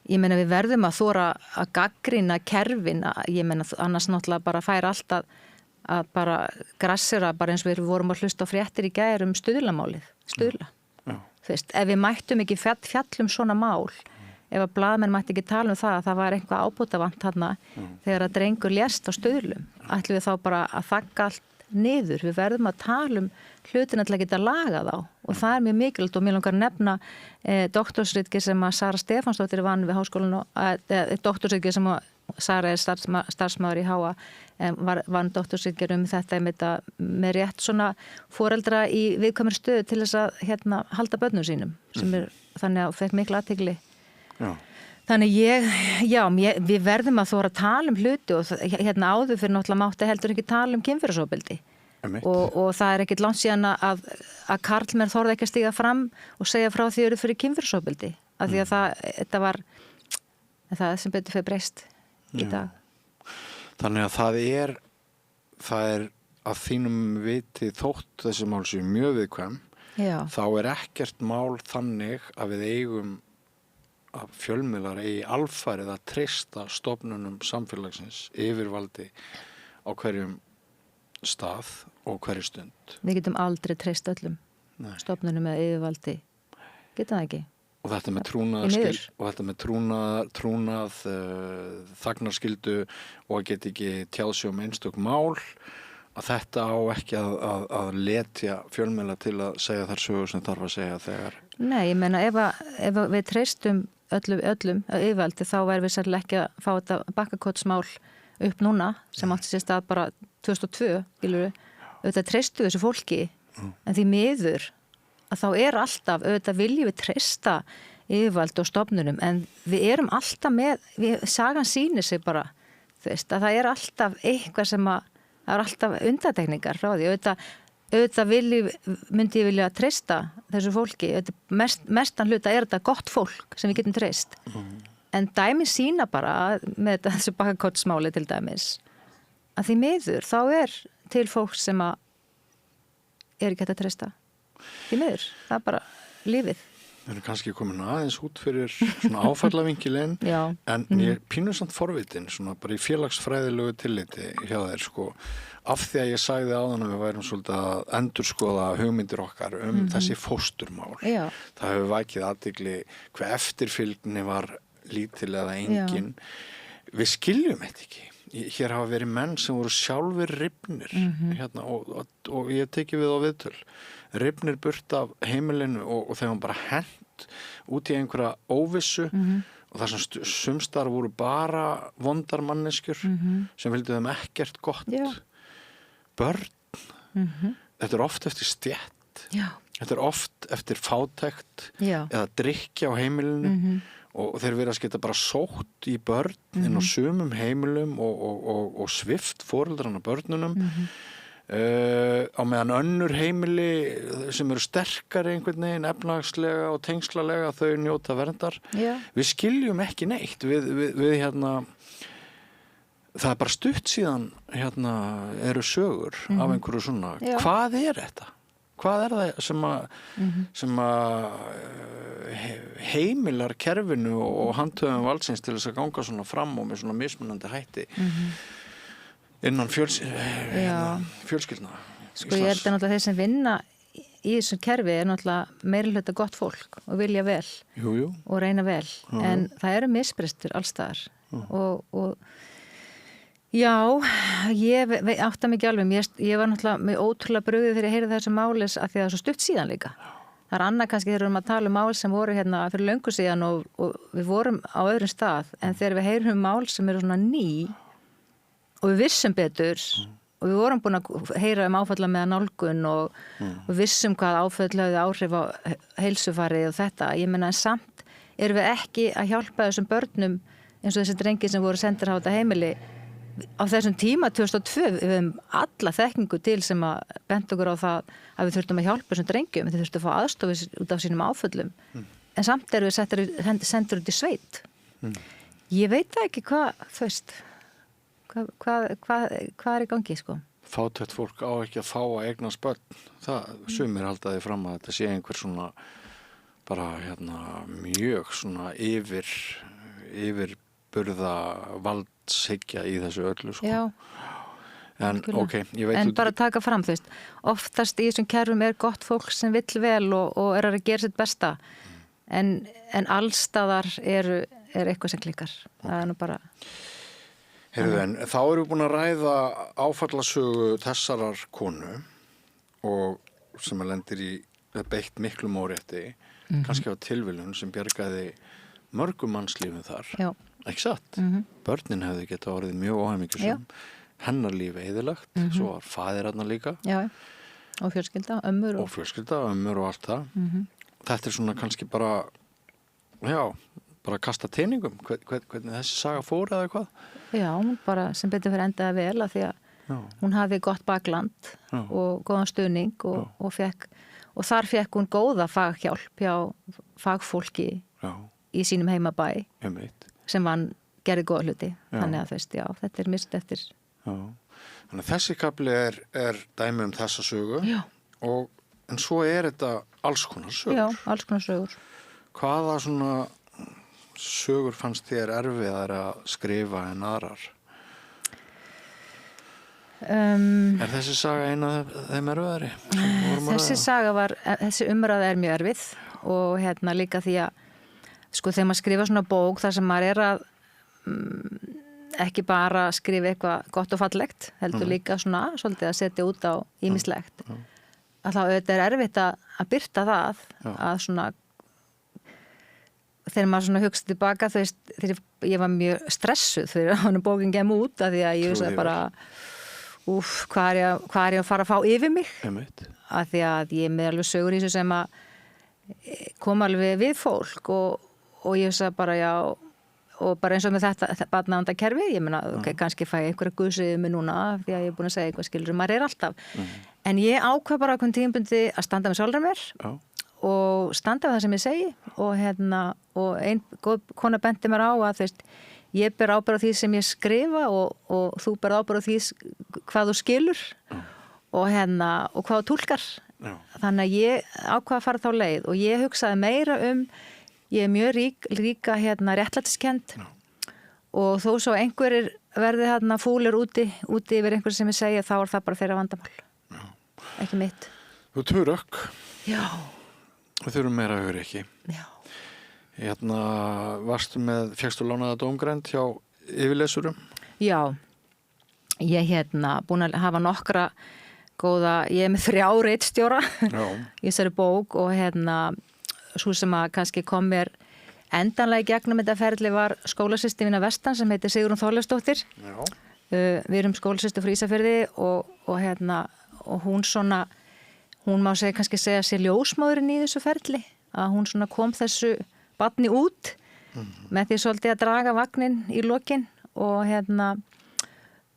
ég meina við verðum að þora að gagnrýna kerfin, ég meina annars náttúrulega bara fær alltaf að bara grassera, bara eins og við vorum að hlusta á fréttir í gær stuðlamálið, stuðla. Þú veist, ef við mættum ekki fjallum svona mál, ef að blaðmenn mætti ekki tala um það var eitthvað ábótavant þarna þegar að drengur lést á stuðlum, ætlum við þá bara að þakka allt niður, við verðum að tala um hlutina til að geta laga þá og það er mjög mikilvægt og mér langar að nefna doktorsritgerð sem að Sara Stefánsdóttir vann við háskólann doktorsritgerð sem að Sara er starfsmaður í HA vann doktorsritgerð þetta með rétt svona foreldra í viðkvæmur stöðu til þess að halda börnum sínum sem þannig að fekk mikla athygli. Já. Þannig við verðum að þóra að tala um hluti og áður fyrir náttúrulega mátti heldur ekki tala um kynferðisofbeldi og það er ekkit langt síðan að karlmenn þorði ekki að stíga fram og segja frá því eru fyrir kynferðisofbeldi af því að það sem betur fyrir breyst í dag. Þannig að það er að þínum viti þótt þessi mál séu mjög viðkvæm Já. þá ekkert mál þannig að við eigum að fjölmiðlar eigi alfarið að treysta stofnunum samfélagsins yfirvaldi á hverjum stað og hverju stund. Við getum aldrei treyst öllum Nei. stofnunum eða yfirvaldi. Getum það ekki? Og þetta með trúnað þagnarskyldu og að geta ekki tjáð sig einstök mál, að þetta á ekki að letja fjölmiðla til að segja þær sögur sem þarf að segja þegar. Nei, ég meina ef við treystum öllum yfirvaldi þá væri við sérlega ekki að fá þetta bakkakotsmál upp núna sem átti sér stað bara 2002, skilurðu. Auðvitað treystu þessu fólki en því miður að þá alltaf, auðvitað viljum við treysta yfirvaldi og stofnunum en við erum alltaf sagan sýnir sig bara, þú veist, að það alltaf eitthvað sem það alltaf undantekningar frá því, auðvitað myndi ég vilja treysta þessu fólki, mestan hluta þetta gott fólk sem við getum treyst en dæmi sýna bara með þessu bakkakotsmáli til dæmis að því miður þá til fólk sem ekki hægt að treysta því miður, það bara lífið. Við erum kannski komin aðeins út fyrir svona áfallavinkilinn en ég pínu samt forvitin svona bara í félagsfræðilegu tilliti hjá þér sko af því að ég sagði áðan að við værum svolítið að endurskoða hugmyndir okkar þessi fósturmál. Já. Það hefur vakið athygli hve eftirfylgni var lítil eða engin. Við skiljum þetta ekki. Hér hafa verið menn sem voru sjálfur rifnir hérna, og ég teki við á viðtöl rifnir burt af heimilinu og þeir var bara hent út í einhverja óvissu og það sem sumstar voru bara vondar manneskjur sem vildu þeim ekkert gott. Börn, þetta oft eftir stétt, þetta oft eftir fátækt eða drykkja á heimilinu og þeir verið að geta bara sótt í börn inn á sumum heimilum og svift foreldrana börnunum á meðan önnur heimili sem eru sterkari einhvern veginn efnahagslega og tengslalega þau njóta verndar. Við skiljum ekki neitt við hérna það bara stutt síðan hérna eru sögur af einhverju svona hvað þetta? Hvað það sem heimilar kerfinu og handhöfum valdsins til þess að ganga svona fram og með svona mismunandi hætti innan fjölskyldna? Sko ég náttúrulega þeir sem vinna í þessum kerfi náttúrulega meirihluta gott fólk og vilja vel og reyna vel en það eru misbrestur allstaðar og já, ég átta mig ekki alveg, ég var náttúrulega með ótrúlega brugðið þegar ég heyrði þessu mális að því að það er svo stutt síðan líka. Það annað kannski þegar við erum að tala mál sem voru hérna fyrir löngu síðan og við vorum á öðrum stað en þegar við heyrum mál sem eru svona ný og við vissum betur og við vorum búin að heyra áfalla með nálgun og við vissum hvað áföll höfðu áhrif á heilsufarið og þetta. Ég meina en samt erum við ekki að hjálpa þessum börnum eins og þessi drengir sem voru sendir á þetta heimili á þessum tíma 2002 við höfum alla þekkingu til sem að bent okkur á það að við þurftum að hjálpa þessum drengjum, við þurftum að fá aðstof út af sínum áföllum en samt erum við sendur út í sveit ég veit það ekki hvað þú veist hvað í gangi sko Fátækt fólk á ekki að fá að eignast börn það sumir haldaði fram að þetta sé einhver svona bara hérna mjög svona yfirburða valdshyggja í þessu öllu sko. Já. En ok, ég veit en bara taka fram þú veist oftast í þessum kerfum gott fólk sem vill vel og að gera sitt besta en allstaðar er eitthvað sem klikkar það nú bara Heyrðu, en þá erum við búin að ræða áfallasögu þessarar konu og sem lendir í beitt miklum órétti kannski á tilviljun sem bjargaði mörgum mannslífum þar ekki satt, börnin hefði geta orðið mjög óhæmingjusum hennar lífi eyðilagt, svo var faðir hann líka og fjölskylda, ömmur og allt það þetta svona kannski bara bara kasta teiningum hvernig þessi saga fór eða hvað hún bara sem betur fyrir endaði vel að því að hún hafði gott bakland og góðan stuðning og þar fekk hún góða faghjálp hjá fagfólki í sínum heimabæ sem hann gerði góða hluti þannig að þetta mist eftir Þannig að þessi kafli er dæmi þessa sögu og en svo þetta alls konar sögur. Já, alls konar sögur. Hvaða svona sögur fannst þér erfiðar að skrifa en aðrar? Er þessi saga eina af þeim erfiðari? Þessi umræða er mjög erfið og líka því að sko þegar maður skrifa svona bók þar sem maður er að ekki bara skrifa eitthvað gott og fallegt, heldur líka svona svolítið að setja út á ýmislegt. Að þá auðvitað er erfitt að birta það, að svona þegar maður svona hugsa tilbaka, þú veist, þegar ég var mjög stressuð þegar hann bókin kem út, af því að ég vissi bara hvað er ég að fara að fá yfir mig, af því að ég er með alveg sögur í þessu sem að kom alveg við fólk og ég vissi bara og bara eins og með þetta barnaðandakerfi, ég meina, kannski fæ ég einhverja guðsriðu mig núna, því að ég er búin að segja eitthvað skilur, maður er alltaf, en ég ákvað bara á tímabundi að standa með sjálfra mér og standa við það sem ég segi og ein góð kona benti mér á að þú veist, ég ber ábyrgð á því sem ég skrifa og þú ber ábyrgð á því hvað þú skilur og hvað þú túlkar. Þannig að ég ákvað að fara þá leið og ég hugsaði meira ég er mjög ríka réttlætiskend og þó svo einhverjir verði fúlir úti yfir einhver sem ég segja, þá er það bara þeirra vandamál. Ekki mitt. Þú török. Já. Við þurfum meira að höra ekki. Já. Fékkstu lánaða dómgreind hjá yfirlesurum? Já. Ég búin að hafa nokkra góða, ég er með 3 ritstjóra í þessari bók og svo sem að kannski kom mér endanlega í gegnum þetta ferli var skólasystir mína vestan sem heitir Sigrún Þorleifsdóttir. Við erum skólasystir frá Ísafirði og hún má kannski segja sér ljósmóðurinn í þessu ferli, að hún svona kom þessu barni út með því svolítið að draga vagnin í lokin og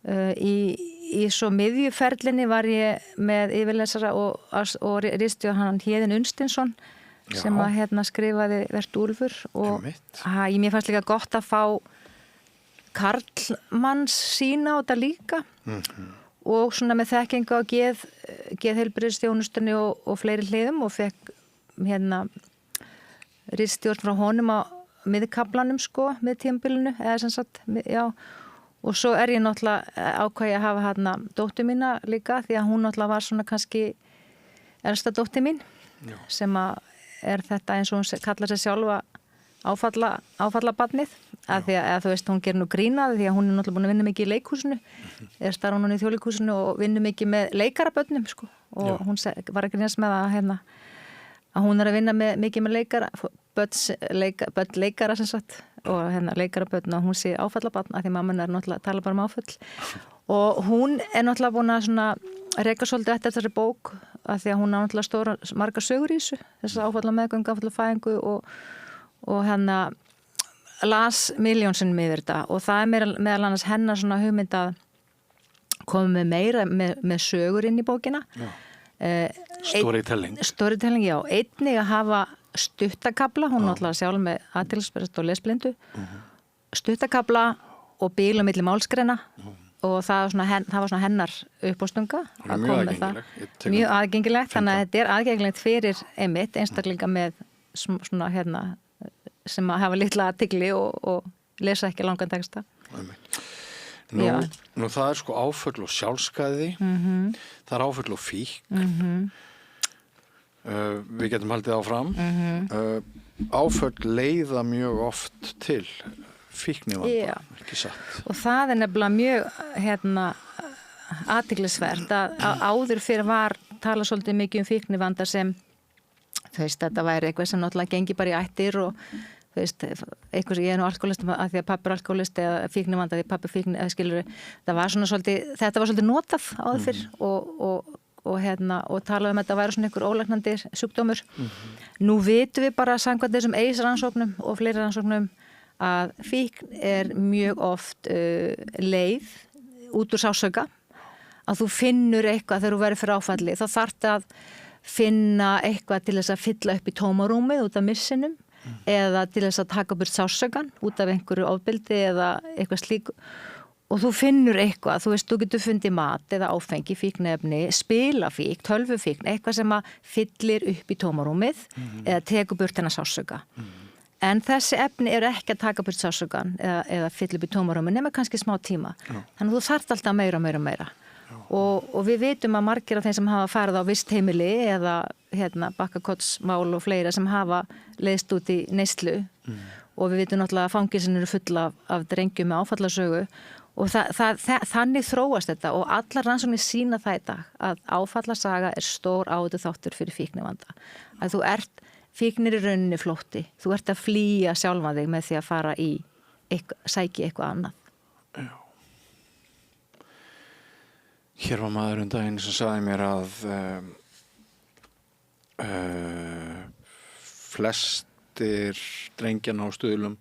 í svo miðjuferlinni var ég með yfirlesara og ritstjóra hann Héðinn Unstinsson sem að skrifaði Vert Úlfur og mér fannst líka gott að fá karlmanns sína á þetta líka og svona með þekkingu á geðheilbrigðisþjónustunni og fleiri hliðum og fekk ritstjórn frá honum á miðkaflanum miðtímabilinu eða sem sagt, já. Og svo er ég náttúrulega ákvæði að hafa dóttur mína líka því að hún náttúrulega var svona kannski elsta dóttir mín sem að er þetta eins og hún kallar sig sjálfa áfallabarnið að því að þú veist hún gerir nú grínaði því að hún er náttúrulega búin að vinna mikið í leikhúsinu eða starfa hún í Þjóðleikhúsinu og vinna mikið með leikarabörnum og hún var að grínast með að hún er að vinna mikið með börn leikara sem sagt og leikarabörn og hún sé áfallabarn að því mamman er náttúrulega að tala bara áfall og hún er náttúrulega búin að svona reka svolítið eftir þessari bók að því að hún er náttúrulega margar sögur í þessu áfalla meðgöngu, áfalla fæðingu og las miljónsinnum yfir þetta og það er meðal annars hennar svona hugmynd að koma með meira með sögur inn í bókina. Storytelling, já. Einnig að hafa stuttakabla, hún náttúrulega sjálf með athyglisbrest og lesblindu, stuttakabla og bíl á milli málsgreina og það var svona hennar uppástunga að koma með það. Mjög aðgengilegt, þannig að þetta er aðgengilegt fyrir einmitt einstaklinga með svona sem að hafa litla athygli og lesa ekki langan texta. Nú það er áföll og sjálfskaði, það er áföll og fíkn, við getum haldið áfram, áföll leiða mjög oft til fíknivanda, ekki satt. Og það er nefnilega mjög athyglisvert að áður fyrir var tala svolítið mikið fíknivanda sem þú veist, þetta væri eitthvað sem náttúrulega gengi bara í ættir og þú veist, eitthvað sem ég er nú alkoholist að því að pappi er alkoholist eða fíknivanda því pappi fíkni, eða skilur þetta var svolítið notað áður fyrr og tala þetta væri svona einhver ólæknandi sjúkdómur. Nú vitum við bara samkvæmt þessum rannsóknum og fleiri rannsóknum að fíkn er mjög oft leið út úr sársauka að þú finnur eitthvað þegar þú verður fyrir áfalli þá þarftu að finna eitthvað til þess að fylla upp í tómarúmið út af missinum eða til þess að taka burt sársaukan út af einhverju ofbeldi eða eitthvað slíku og þú finnur eitthvað, þú veist, þú getur fundið mat eða áfengi, fíknefni, spilafík, tölvufíkn, eitthvað sem að fyllir upp í tómarúmið eða tekur burt hennar sársauka. En þessi efni eru ekki að taka burt sársaukan eða fylla upp í tómarúmið nema kannski smá tíma. Þannig að þú þarft alltaf meira. Og við vitum að margir af þeim sem hafa farið á vistheimili eða bakkakottsmál og fleira sem hafa leiðst út í neyslu og við vitum náttúrulega að fangelsin eru full af drengjum með áfallasögu og þannig þróast þetta og allar rannsóknir sýna það í dag að áfallasaga er stór áhættu þáttur fyrir fíknivanda. Að þú ert fíknir í rauninni flótti, þú ert að flýja sjálfa þig með því að fara í sæki eitthvað annað. Já. Hér var maður daginn sem sagði mér að flestir drengjana á Stuðlum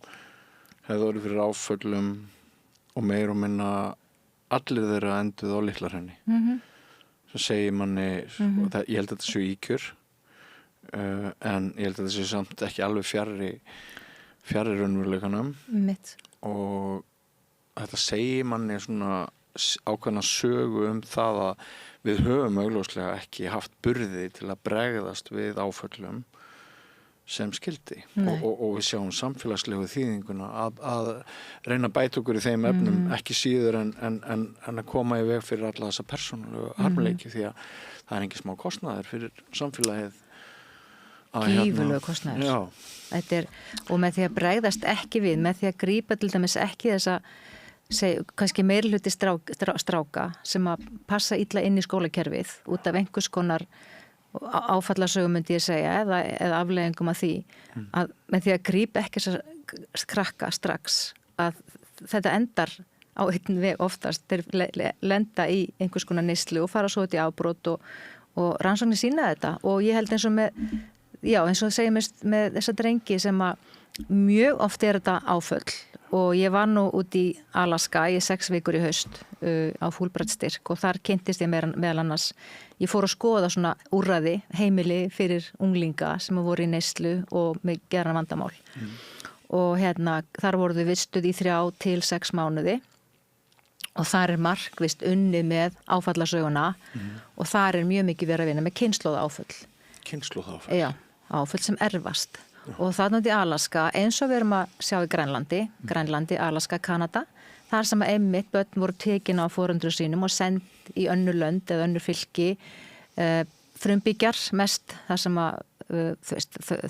hefðu orðið fyrir áföllum og meir og minna allir þeirra enduð á Litla-Hrauni. Svo segir manni, ég held að þetta séu íkjur, en ég held að þetta séu samt ekki alveg fjarri raunveruleikanum. Og þetta segir manni svona ákveðna sögu það að við höfum augljóslega ekki haft burði til að bregðast við áföllum sem skildi og við sjáum samfélagslegu þýðinguna að reyna að bæta okkur í þeim efnum ekki síður en að koma í veg fyrir alla þessa persónulegu harmleiki því að það er ekki smá kostnaður fyrir samfélagið gífurlegu kostnaður. Og með því að bregðast ekki við, með því að grípa til dæmis ekki þessa kannski meirihluti stráka sem að passa illa inn í skólakerfið út af einhvers konar áfallasögu myndi ég segja eða afleiðingum að því að með því að grípa ekki þessar krakka strax að þetta endar á einn veg oftast þeir lenda í einhvers konar neyslu og fara svo út í afbrot og rannsóknir sýna þetta og ég held eins og eins og segjum með þessa drengi sem að mjög oft er þetta áföll og ég var nú út í Alaska í 6 vikur í haust á Fulbright-styrk og þar kynntist ég meðal annars, ég fór að skoða svona úrræði, heimili fyrir unglinga sem voru í neyslu og með geran vandamál og þar voru þau vistuð í 3 til 6 mánuði og þar er markvisst unnið með áfallasöguna og þar er mjög mikið verið að vinna með kynslóðaáföll. Kynslóðaáföll? Já, áföll sem erfast. Og það náttúrulega í Alaska, eins og við erum að sjá í Grænlandi, Alaska, Kanada, þar sem að einmitt börn voru tekin á foreldrum sínum og send í önnur lönd eða önnur fylki, frumbyggjar mest, þar sem að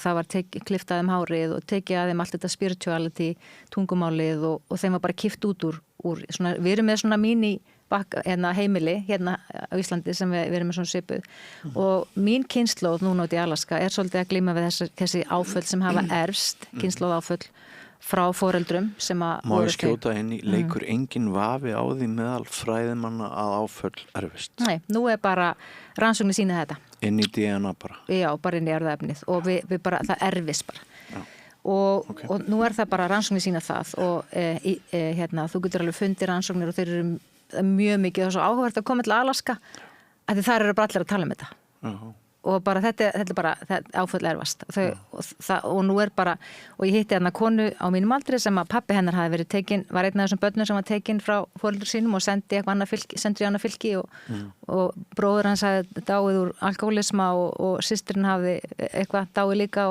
það var kliftað hárið og tekið að þeim allt þetta spirituality, tungumálið og þeim var bara kift út úr svona, við erum með svona heimili á Íslandi sem við erum með svona svipuð og mín kynslóð núna út í Alaska er svolítið að glíma við þessi áföll sem hafa erfst, kynslóð áföll frá foreldrum sem að Má ég skjóta inn í leikur engin vafi á því meðal fræðimanna að áföll erfist? Nei, nú er bara rannsóknir sýna þetta. Inn í DNA bara? Já, bara inn í erfðaefnið og við bara, það erfist bara. Og nú er það bara rannsóknir sýna það og þú getur alveg fundið rannsóknir og þeir eru mjög mikið og svo áhugavert að koma til Alaska að því þar eru bara allir að tala um þetta og bara þetta er bara áföll erfast og nú er bara og ég hitti konu á mínum aldri sem að pappi hennar hafi verið tekin, var einn af þessum börnum sem var tekin frá foreldrum sínum og sendi í annað fylki og bróður hans hafi dáið úr alkohólisma og systirinn hafi eitthvað dáið líka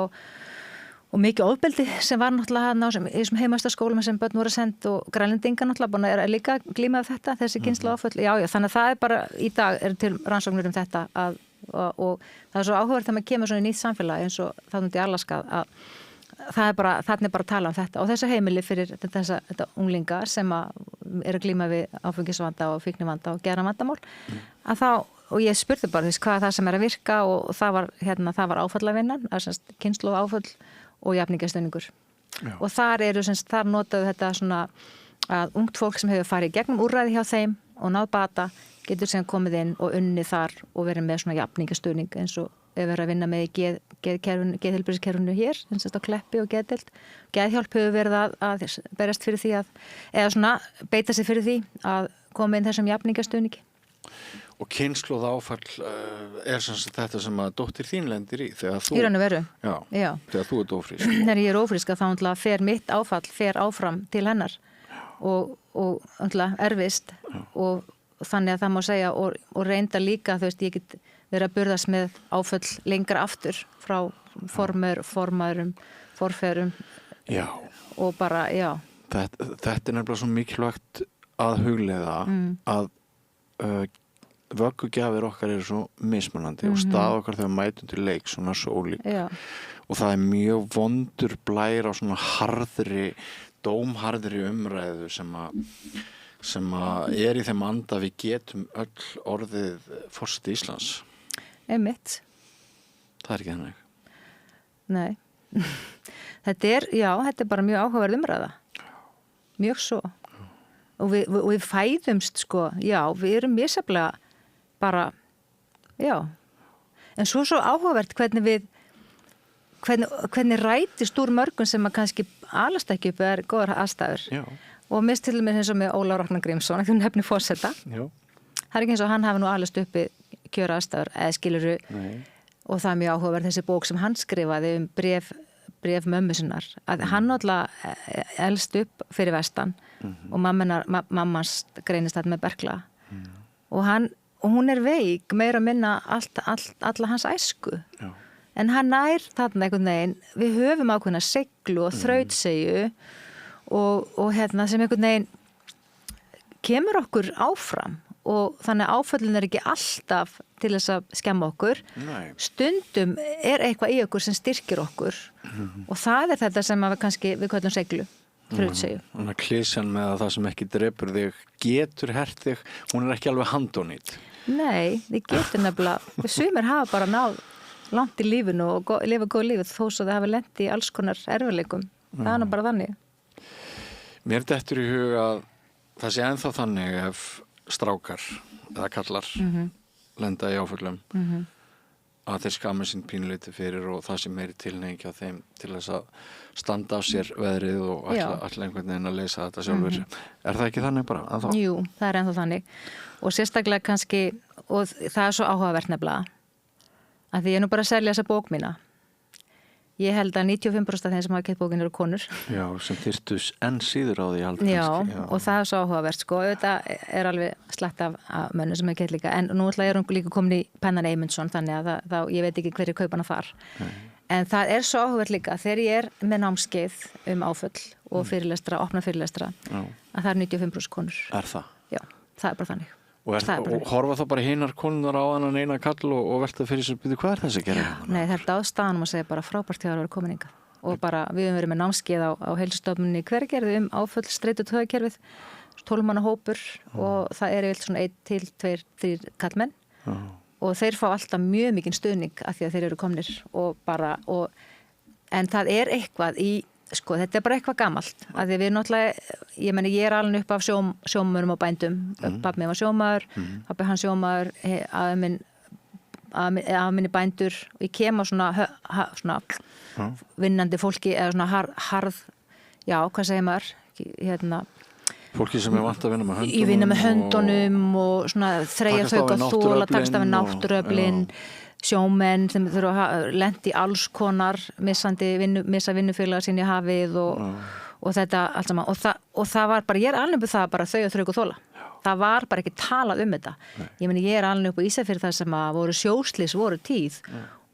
og mikið ofbeldi sem var náttúrulega í þessum heimastaskólum sem börn voru send og grænlendingar náttúrulega búin að líka glíma af þetta, þessi kynslóð áföll. Já, þannig að það er bara í dag er til rannsóknir þetta og það er svo áhugavert þegar maður kemur svona í nýtt samfélag eins og það í Alaska að það er bara, þannig bara að tala um þetta og þessu heimili fyrir þetta unglinga sem eru að glíma við áfengisvanda og fíknivanda og geran vandamál að þá og ég spurði bara hvað er það sem er að virka og það var áfallavinnan, kynslóð áföll og jafningastöningur. Og þar notaðu þetta svona að ungt fólk sem hefur farið gegnum úrræði hjá þeim og náð bata getur sem komið inn og unnið þar og verið með svona jafningastöning eins og við verðum að vinna með geðheilbrigðiskerfinu hér, eins og Kleppi og geðdeild. Geðhjálp hefur verið að berjast fyrir því eða svona beita sig fyrir því að koma inn þessum jafningastöningi. Og kynslóð áfall er þetta sem að dóttir þín lendir í þegar þú... Í raun og veru. Já, þegar þú ert ófrísk. Þegar ég er ófrísk að þá fer mitt áfall áfram til hennar og erfist og þannig að það má segja og reynda líka, þú veist, ég get verið að burðast með áföll lengra aftur frá formaðurum, forfeðurum og bara, Þetta er nefnilega svo mikilvægt að hugleiða að vöggugjafir okkar eru svo mismunandi og stað okkar þegar mætum til leik svona svo ólík og það er mjög vondur blær á svona dómharðri umræðu sem að er í þeim anda við getum öll orðið forseti Íslands. Einmitt. Það er ekki þannig. Nei. Þetta er bara mjög áhugaverð umræða. Mjög svo. Og við fæðumst sko, við erum misjafnlega bara, en svo áhugavert hvernig rætist úr mörgum sem að kannski alast ekki upp er góðar aðstæður. Og mist til mér eins og með Ólafur Ragnar Grímsson, ekki hún nefni forseta. Það er ekki eins og hann hafi nú alast uppi kjöra aðstæður, eða skiluru, og það er mjög áhugaverð þessi bók sem hann skrifaði bréf mömmu sinnar, að hann náttúrulega elst upp fyrir vestan og mammans greinist þetta með berkla og hún er veik meira að minna alla hans æsku en hann nær þarna einhvern veginn, við höfum ákveðna seglu og þrautsegju og sem einhvern veginn kemur okkur áfram og þannig að áföllin er ekki alltaf til þess að skemma okkur. Stundum er eitthvað í okkur sem styrkir okkur og það er þetta sem við köllum seglu, þrautsegju. Þannig að klísjan með að það sem ekki drepur þig getur hert þig, hún er ekki alveg handónýtt. Nei, þið getur nefnilega, sumir hafa bara náð langt í lífinu og lifa góð lífið þó svo það hafa lent í alls konar erfiðleikum. Það er nú bara þannig. Mér dettur í hug að það sé ennþá þannig ef strákar eða kallar lenda í áföllum að þeir skamma sín pínleiti fyrir og það sem meiri tilhneigingi á þeim til þess að standa á sér veðrið og alla einhvern veginn að leysa þetta sjálfur. Er það ekki þannig bara? Ennþá? Jú, það er ennþá þannig og sérstaklega kannski, og það er svo áhugavert nefnilega að því ég er nú bara að selja þessa bók mína. Ég held að 95% af þeim sem hafa keypt bókin eru konur. Já, sem þyrftus enn síður á því aldrei. Já, og það er svo áhugavert sko. Þetta er alveg slett af mönnum sem hafa keypt líka. En nú ætla ég er líka komin í Pennan Eymundsson, þannig að þá ég veit ekki hverju kaupana þar. En það er svo áhugavert líka þegar ég er með námskeið áföll og fyrirlestra, opna fyrirlestra, að það er 95% konur. Er það? Já, það er bara þannig. Og horfa þá bara hinar konunar á annan eina kall og velta fyrir sér byrju, hvað er þessi að gera? Nei, það er ástæðan að segja bara frábært hjá að vera komin hingað og bara við höfum verið með námskeið á heilsustofnunni Hveragerði áföll streitu taugakerfið 12 manna hópur og það er yfirleitt svona 1 til 2, 3 kallmenn og þeir fá alltaf mjög mikinn stuðning af því að þeir eru komnir en það er eitthvað í sko, þetta er bara eitthvað gamalt að því við náttúrulega, ég er alveg upp af sjómönnum og bændum pabbi minn var sjómaður, pabbi hann sjómaður afi minni bændur og ég kem á svona vinnandi fólki eða svona harð hvað segir maður fólki sem er vant að vinna með höndunum ég vinna með höndunum og svona þreyja þau að þóla, takast af náttúruöflin sjómenn sem þurfa að lenda í alls konar missa vinnufélaga sín í hafið og þetta allt saman og það var bara, ég er alveg upp það bara þau og þrauku þóla það var bara ekki talað þetta ég er alveg upp á Ísafirði þar sem að voru sjóslys voru tíð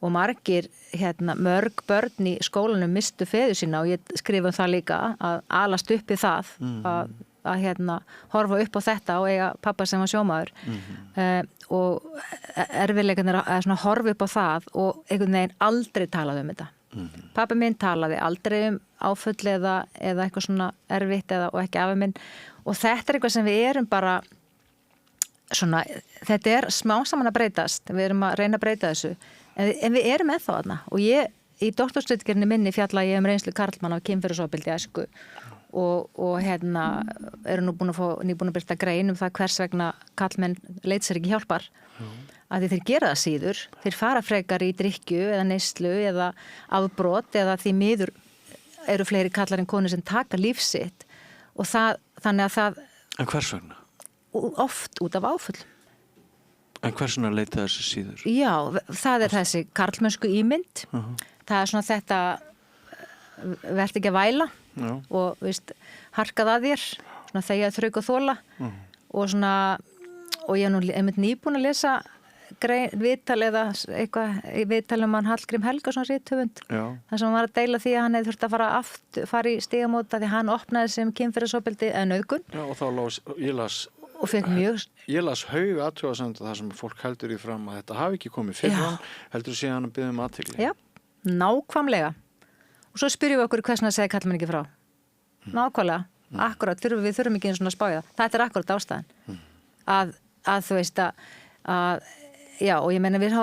og margir, mörg börn í skólanum mistu feður sína og ég skrifa það líka að alast upp í það að horfa upp á þetta og eiga pappa sem var sjómaður og erfiðleikarnir að horfa upp á það og einhvern veginn aldrei talaði þetta. Pappi minn talaði aldrei áföll eða eitthvað svona erfitt og ekki afi minn og þetta er eitthvað sem við erum bara svona, þetta er smá saman að breytast, við erum að reyna að breyta þessu en við erum með þarna og ég, í doktorsritgerðinni minni fjalla ég reynslu karlmanna af kynferðisofbeldi í æsku og eru nýbúin að birta grein það hvers vegna karlmenn leit sér ekki hjálpar að því þeir gera það síður, þeir fara frekar í drykkju eða neyslu eða afbrot eða því miður eru fleiri kallar en konur sem taka líf sitt og þannig að það En hvers vegna? Oft út af áföll En hvers vegna leita þessi síður? Já, það er þessi karlmennsku ímynd það er svona þetta verð ekki að væla og harkað að þér svona þegja þrauk og þola og svona, og ég er nú einmitt nýbúin að lesa viðtal eða eitthvað viðtal hann Hallgrím Helgason rithöfund þar sem hann var að deila því að hann hefði þurft að fara í stigamóta því hann opnaði sem kynferðisofbeldi eða nauðgun. Já, og þá ég las haug athugasemd þar sem fólk heldur í fram að þetta hafi ekki komið fyrir hann, heldur síðan að biðja athygli. Já, nákvæmlega. Og svo spyrjum við okkur hversna segir kallmenn ekki frá. Nákvæmlega, akkurat, við þurfum ekki einu svona spája. Þetta er akkurat ástæðan. Að þú veist að já, og ég meina við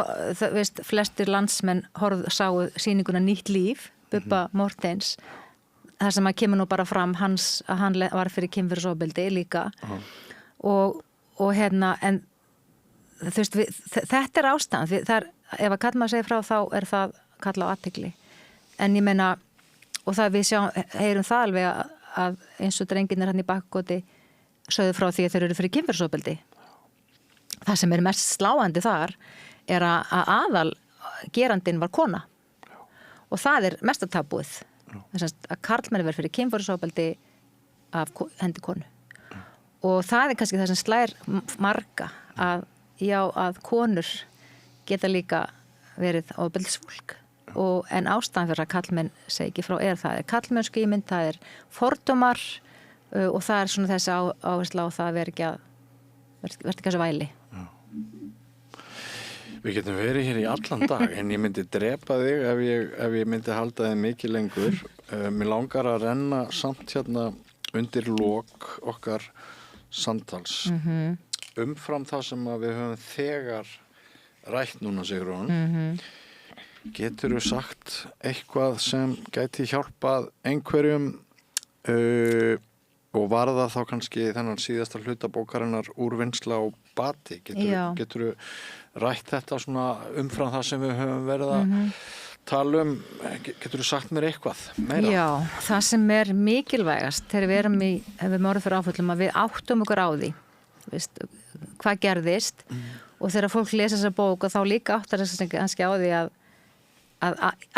veist, flestir landsmenn sáu sýninguna Nýtt líf, Bubba Mortens, þar sem að kemur nú bara fram að hann var fyrir kynferðisofbeldi líka og hérna, en þú veist, þetta er ástæðan, ef að kallmaður segir frá þá er það kalla á athygli, en ég meina, og það við heyrum það alveg að eins og drengirnir hann í Bakkoti sögðu frá því að þeir eru fyrir kynferðisofbeldi. Það sem er mest sláandi þar er að aðal gerandinn var kona og það er mesta tabúið að karlmenn verður fyrir kynferðisofbeldi af hendi konu og það er kannski það sem slær marga að konur geta líka verið ofbeldisfólk en ástæðan fyrir að karlmenn segi ekki frá það er karlmennsku ímynd, það er fordómar og það er svona þessi áhersla á það að verði ekki þessu væli. Við getum verið hér í allan dag en ég myndi drepa þig ef ég myndi halda þig mikið lengur. Mér langar að renna samt hérna undir lok okkar samtals umfram það sem að við höfum þegar rætt núna, Sigrún. Geturðu sagt eitthvað sem gæti hjálpað einhverjum og var það þá kannski þennan síðasta hluta bókarinnar Úrvinnsla og bati? Geturðu rætt þetta svona umfram það sem við höfum verið að tala geturðu sagt mér eitthvað meira? Já, það sem er mikilvægast þegar við erum orðið fyrir áföllum að við áttum okkur á því, veist, hvað gerðist og þegar fólk lesa þessa bók og þá líka áttar þess að kannski á því að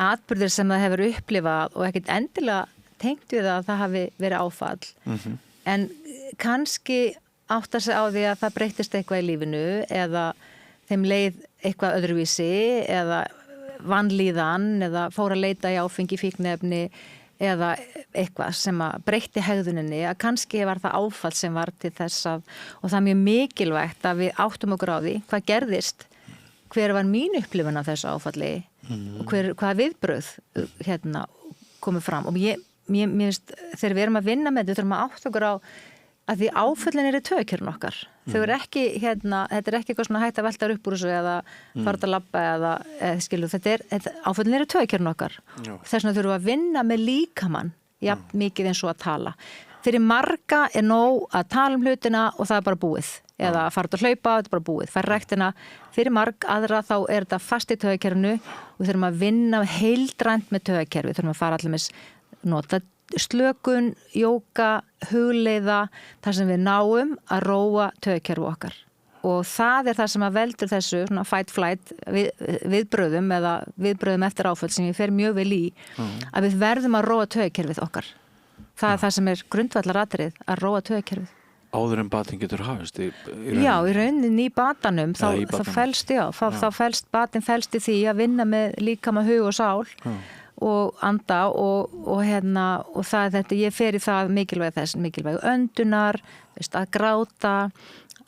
atburðir sem það hefur upplifað og ekkert endilega tengt við að það hafi verið áfall en kannski áttar sig á því að það breytist eitthvað í lífinu eða þeim leið eitthvað öðruvísi eða vanlíðan eða fór að leita í áfengi, fíkniefni eða eitthvað sem að breytti hegðuninni að kannski var það áfall sem var til þess og það er mjög mikilvægt að við áttum okkur á því hvað gerðist, hver var mín upplifun af þessu áfalli og hvaða viðbrögð hérna komið fram og mér finnst þegar við erum að vinna með þetta þurfum að átta okkur á að því áföllin eru taugakerfin okkar. Þau eru ekki, þetta er ekki eitthvað svona hægt að velta upp úr þessu eða fara að labba eða skilu, áföllin eru taugakerfin okkar. Þess vegna þurfum við að vinna með líkamann, mikið eins og að tala. Fyrir marga er nóg að tala um hlutina og það er bara búið. Eða að fara að hlaupa, þetta er bara búið. Fær ræktina, fyrir marg aðra þá er þetta fast í taugakerfinu og við þurfum að vinna heildrænt með taugakerfi. Við þurfum að fara allir með nota slökun, jóga, hugleiða, þar sem við náum að róa taugakerfi okkar. Og það er það sem að veldur þessu svona fight flight viðbröðum eða viðbröðum eftir áföll sem ég fer mjög vel í, að við verðum að róa taugakerfið okkar. Það er það sem er grundvallaratriðið, að róa taugakerfið. Áður en batinn getur hafist í Já, í rauninni í batanum þá felst batinn felst í því að vinna með líkama, hug og sál og anda og það er þetta, ég fer í það mikilvæg öndunar, veist, að gráta,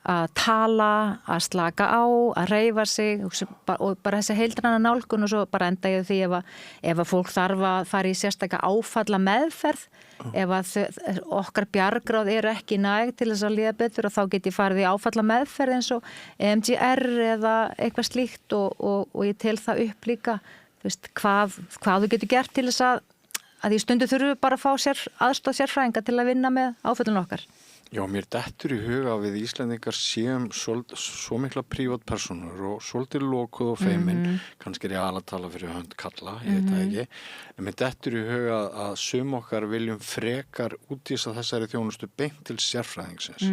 að tala, að slaka á, að hreyfa sig og bara þessi heildræna nálgun og svo bara enda ég því ef að fólk þarf að fara í sérstaka áfalla meðferð, ef að okkar bjargráð eru ekki næg til þess að líða betur og þá get ég farið í áfalla meðferð eins og EMDR eða eitthvað slíkt og ég tel það upp líka, þú veist, hvað þú getur gert til þess að í stundu þurfum við bara að fá aðstoð sérfræðinga til að vinna með áföllin okkar. Já, mér dettur í huga að við Íslendingar séum svo mikla prívatpersónur og svolítið lokuð og feimin, kannski er ég að tala fyrir hönd kalla, ég veit það ekki, en mér dettur í huga að sum okkar viljum frekar útvísa þessari þjónustu beint til sérfræðingsins,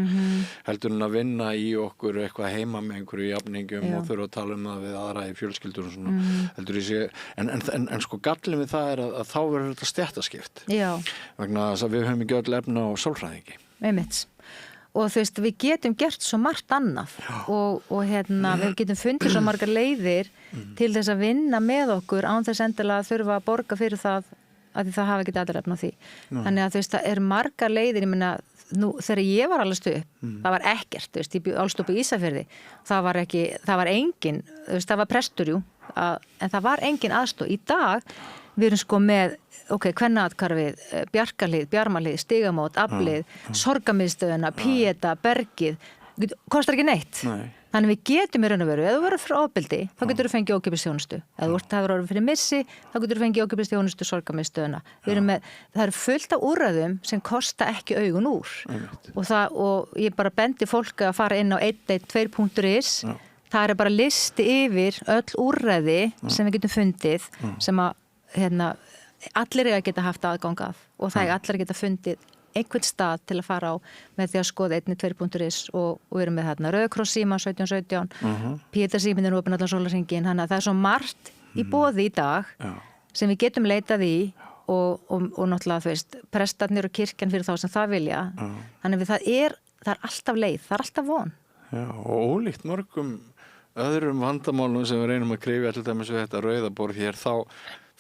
heldur en að vinna í okkur eitthvað heima með einhverju jafningum og þurfa að tala um það við aðra í fjölskyldur og svona, heldur ég sé, en sko gallin við það er að þá verður þetta stéttaskipt, vegna þess að við höfum ekki öll efna á sálfræðingi. einmitt. Og þú veist, við getum gert svo margt annað og við getum fundið svo margar leiðir til þess að vinna með okkur án þess endilega að þurfa að borga fyrir það að því það hafa ekki allir efna á því. Þannig að þú veist, það margar leiðir, ég meina, nú þegar ég var alveg stuð, það var ekkert, þú veist, ég álst upp í Ísafirði, það var engin, þú veist, það var prestur, en það var engin aðstoð. Í dag, við erum sko með kvennaathvarfið, Bjarkarhlíð, Bjarmalíð, Stigamót, Aflið, Sorgamiðstöðuna, Píeta, Bergið, kostar ekki neitt. Nei. Þannig við getum í raun og veru, ef þú verður fyrir ofbeldi, þá getur þú fengið ókeypis þjónustu. Ef þú hefur orðið fyrir missi, þá getur þú fengið ókeypis þjónustu Sorgamiðstöðuna. Það eru fullt af úrræðum sem kosta ekki augun úr. Og ég bara bendi fólk að fara inn á 112.is. Það er bara listi yfir öll úrræði sem við getum fundið, sem að allir er að geta haft aðgang að og það er allir að geta fundið einhvern stað til að fara á með því að skoða 112.is og við erum með þarna Rauða kross síma 1717, Píeta síminn er opinn allan sólarhringinn, þannig að það er svo margt í boði í dag sem við getum leitað í og náttúrulega þú veist, prestarnir og kirkjan fyrir þá sem það vilja, þannig að það er alltaf leið, það er alltaf von. Já, og ólíkt mörgum öðrum vandamálum sem við reynum að krifja til dæmis við þetta rauðaborð hér,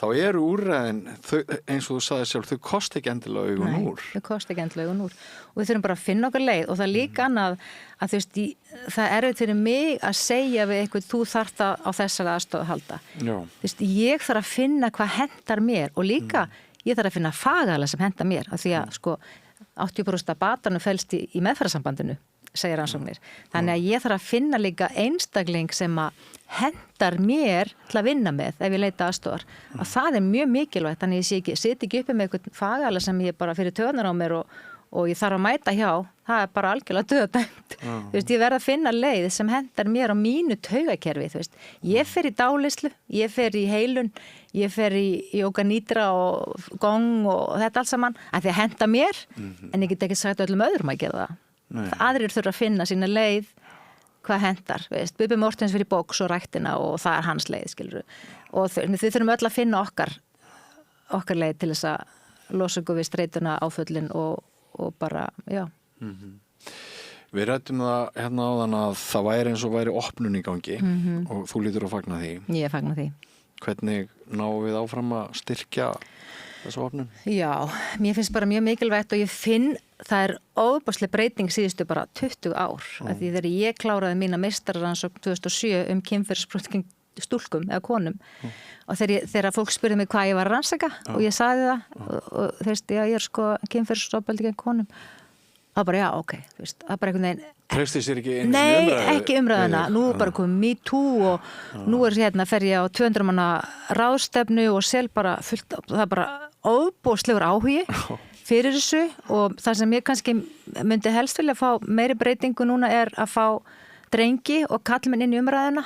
þá eru úrræðin, eins og þú sagði sjálf, þau kosti ekki endilega augun úr. Nei, þau kosti ekki endilega augun úr. Og við þurfum bara að finna okkar leið og það er líka annað að þú veist, það er fyrir mig að segja við eitthvað, þú þarft á þessari aðstoð að halda. Já. Þú veist, ég þarf að finna hvað hentar mér og líka ég þarf að finna fagaðala sem hentar mér. Af því að sko 80% af batanum felst í meðferðarsambandinu, segir rannsóknir. Þannig að ég þarf að finna líka einstakling sem að hendar mér til að vinna með ef ég leita aðstofar. Að það er mjög mikilvægt, þannig að ég siti ekki uppi með eitthvað fagala sem ég bara fyrir töðunar á mér og ég þarf að mæta hjá. Það er bara algjörlega döðdæmt. Þú veist, ég verð að finna leið sem hendar mér á mínu taugakerfi, þú veist. Ég fer í dálislu, ég fer í heilun, ég fer í jóga nýtra og gong og þetta allt saman, að því að henda mér, en ég get ekki sagt öllum öðrum að gera það. Aðrir þurfa að finna sína leið hvað hendar, veist, Bubbi Mortens fyrir bóks og ræktina og það er hans leið, skilur og þau þurfum öll að finna okkar leið til þess að losa okkur við streituna, áföllin og bara, já. Við rættum það hérna áðan að það væri eins og væri opnun í gangi og þú lítur að fagna því. Ég fagna því. Hvernig náum við áfram að styrkja þessu opnun? Já, mér finnst bara mjög mikilvægt og ég finn það er óbáslega breyting síðustu bara 20 ár. Því þegar ég kláraði mína meistararansókn 2007 kynferðisbrot gegn stúlkum eða konum og þegar fólk spurði mig hvað ég var að rannsaka og ég sagði það og þú veist, já, ég er sko kynferðisofbeldi gegn konum. Það bara, já, ok, þú veist, það bara einhvern veginn. Treysti sér ekki einu umræðu? Nei, ekki umræðuna. Nú er bara komið Me Too og nú er fer ég á 200 manna ráðstefnu og sel bara fullt, það er bara óbóðslegur áhugi fyrir þessu og það sem ég kannski myndi helst vilja fá meiri breytingu núna er að fá drengi og kallmenn inn í umræðina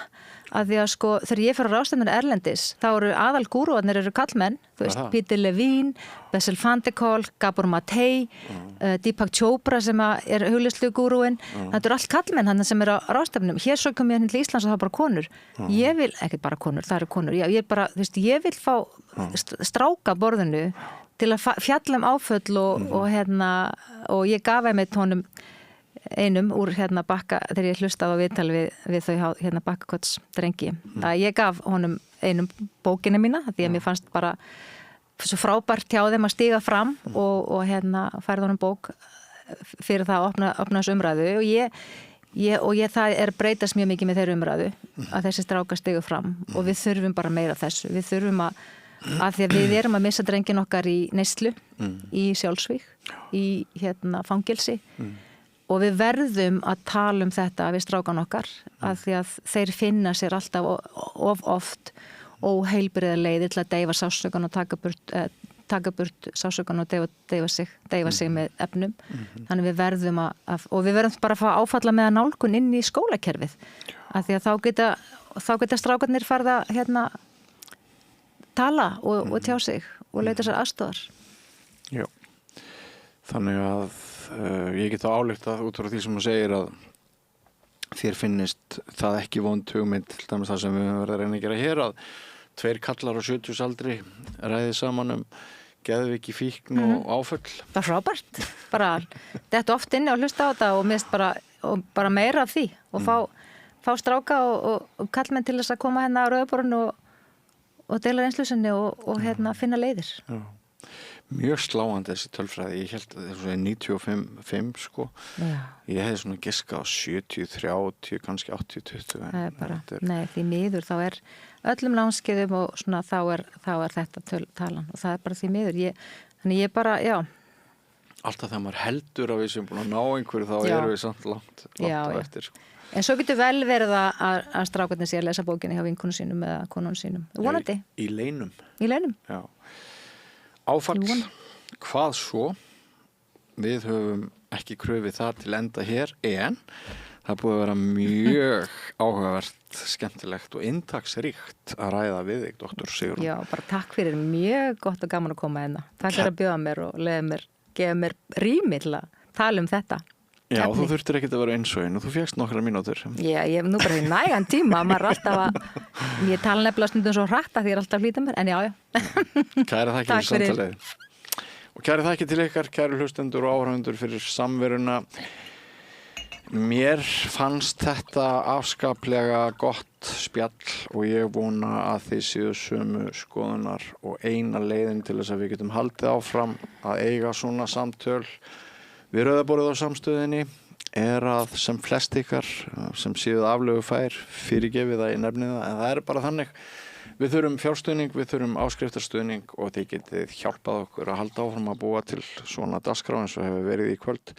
að því að sko þegar ég fer á ráðstefnuna erlendis þá eru aðal gúrúarnir eru kallmenn, þú veist, Peter Levine, Bessel van der Kolk, Gabor Maté, Deepak Chopra sem er hugleiðslu gúrúin, þetta eru allt kallmenn hann sem er á ráðstefnum. Hér svo kom ég hérna til Íslands og það er bara konur. Ég vil, ekki bara konur, það eru konur, ég bara, þú veist, ég vil fá stráka borðinu til að fjalla áföll og ég gaf einmitt honum einum úr Bakka þegar ég hlustaði á viðtal við þau Bakkakots drengi að ég gaf honum einum bókina mína því að mér fannst bara svo frábært hjá þeim að stíga fram og færði honum bók fyrir það að opna þessu umræðu og það er breytast mjög mikið með þeirra umræðu að þessi strákar stigu fram og við þurfum bara meira þessu, við þurfum að því að við erum að missa drengin okkar í neyslu, í sjálfsvíg, í fangelsi og við verðum að tala um þetta við strákan okkar að því að þeir finna sér alltaf oft óheilbrigða leiðir til að deyfa sásökan og taka burt sásökan og deyfa sig með efnum. Þannig við verðum og við verðum bara að fá áfalla með að nálgun inn í skólakerfið að því að þá geta strákarnir farða tala og tjá sig og leita sér aðstoðar. Já, þannig að ég get þá ályktað út frá því sem þú segir að þér finnist það ekki vond hugmynd til dæmis það sem við verðum að reyna að gera hér að 2 kallar á 70 aldri ræði saman geðveiki, fíkn og áföll. Það er frábært. Bara þetta oft inni og hlusta á þetta og mist bara meira af því og fá stráka og kallmenn til þess að koma hérna á Rauðaborun og deila reynslusinni og finna leiðir. Já. Mjög sláandi þessi tölfræði. Ég held að það er 95 sko. Já. Ég hefði svona giskað á 70-30, kannski 80-20. Það er bara, nei, því miður þá er öllum námskeiðum og svona þá er þetta talan og það er bara því miður. Þannig ég bara, já. Alltaf þegar maður heldur að við sem búin að ná einhverju þá erum við samt langt á eftir sko. En svo getur vel verið að strákarnir sé að lesa bókinni hjá vinkonu sínum eða konunum sínum. Vonandi. Í leinum. Í leinum. Já. Áfall, hvað svo? Við höfum ekki kröfið það til enda hér, en það búið að vera mjög áhugavert, skemmtilegt og inntaksríkt að ræða við þig, doktor Sigrún. Já, bara takk fyrir, mjög gott og gaman að koma hérna. Takk fyrir að bjóða mér og gefa mér rými til að tala um þetta. Já, þú þurftir ekkert að vera eins og einu, þú fékkst nokkra mínútur. Já, ég hef nú bara í nægan tíma, maður alltaf ég tala nefnilega stundum svo hratt að því ég er alltaf að flýta mér, en já. Kæra þakki fyrir samtalið. Og kæra þakki til ykkar, kæru hlustendur og áhorfendur fyrir samveruna. Mér fannst þetta afskaplega gott spjall og ég vona að þið séu sömu skoðunar og eina leiðin til þess að við getum haldið áfram að eiga svona samtöl við Rauðaborðið á Samstöðinni er að sem flest ykkar sem séuð aflögufær fyrirgefið það í nefniða, en það er bara þannig. Við þurfum fjárstuðning, við þurfum áskriftarstuðning og þið getið hjálpað okkur að halda áfram að búa til svona dagskrá eins og hefur verið í kvöld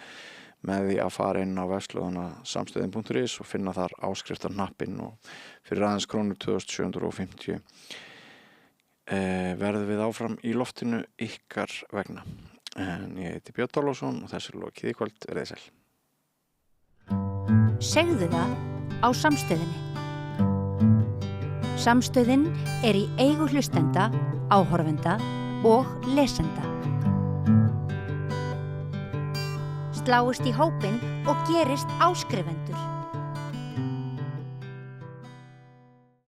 með því að fara inn á vefslóðuna samstöðin.is og finna þar áskriftarhnappinn og fyrir aðeins krónu 2750 verðum við áfram í loftinu ykkar vegna. En ég heiti Björn Þorláksson og þessi er lokið í kvöld, verið sæl. Segðu það á Samstöðinni. Samstöðin er í eigu hlustenda, áhorfenda og lesenda. Sláist í hópinn og gerist áskrifendur.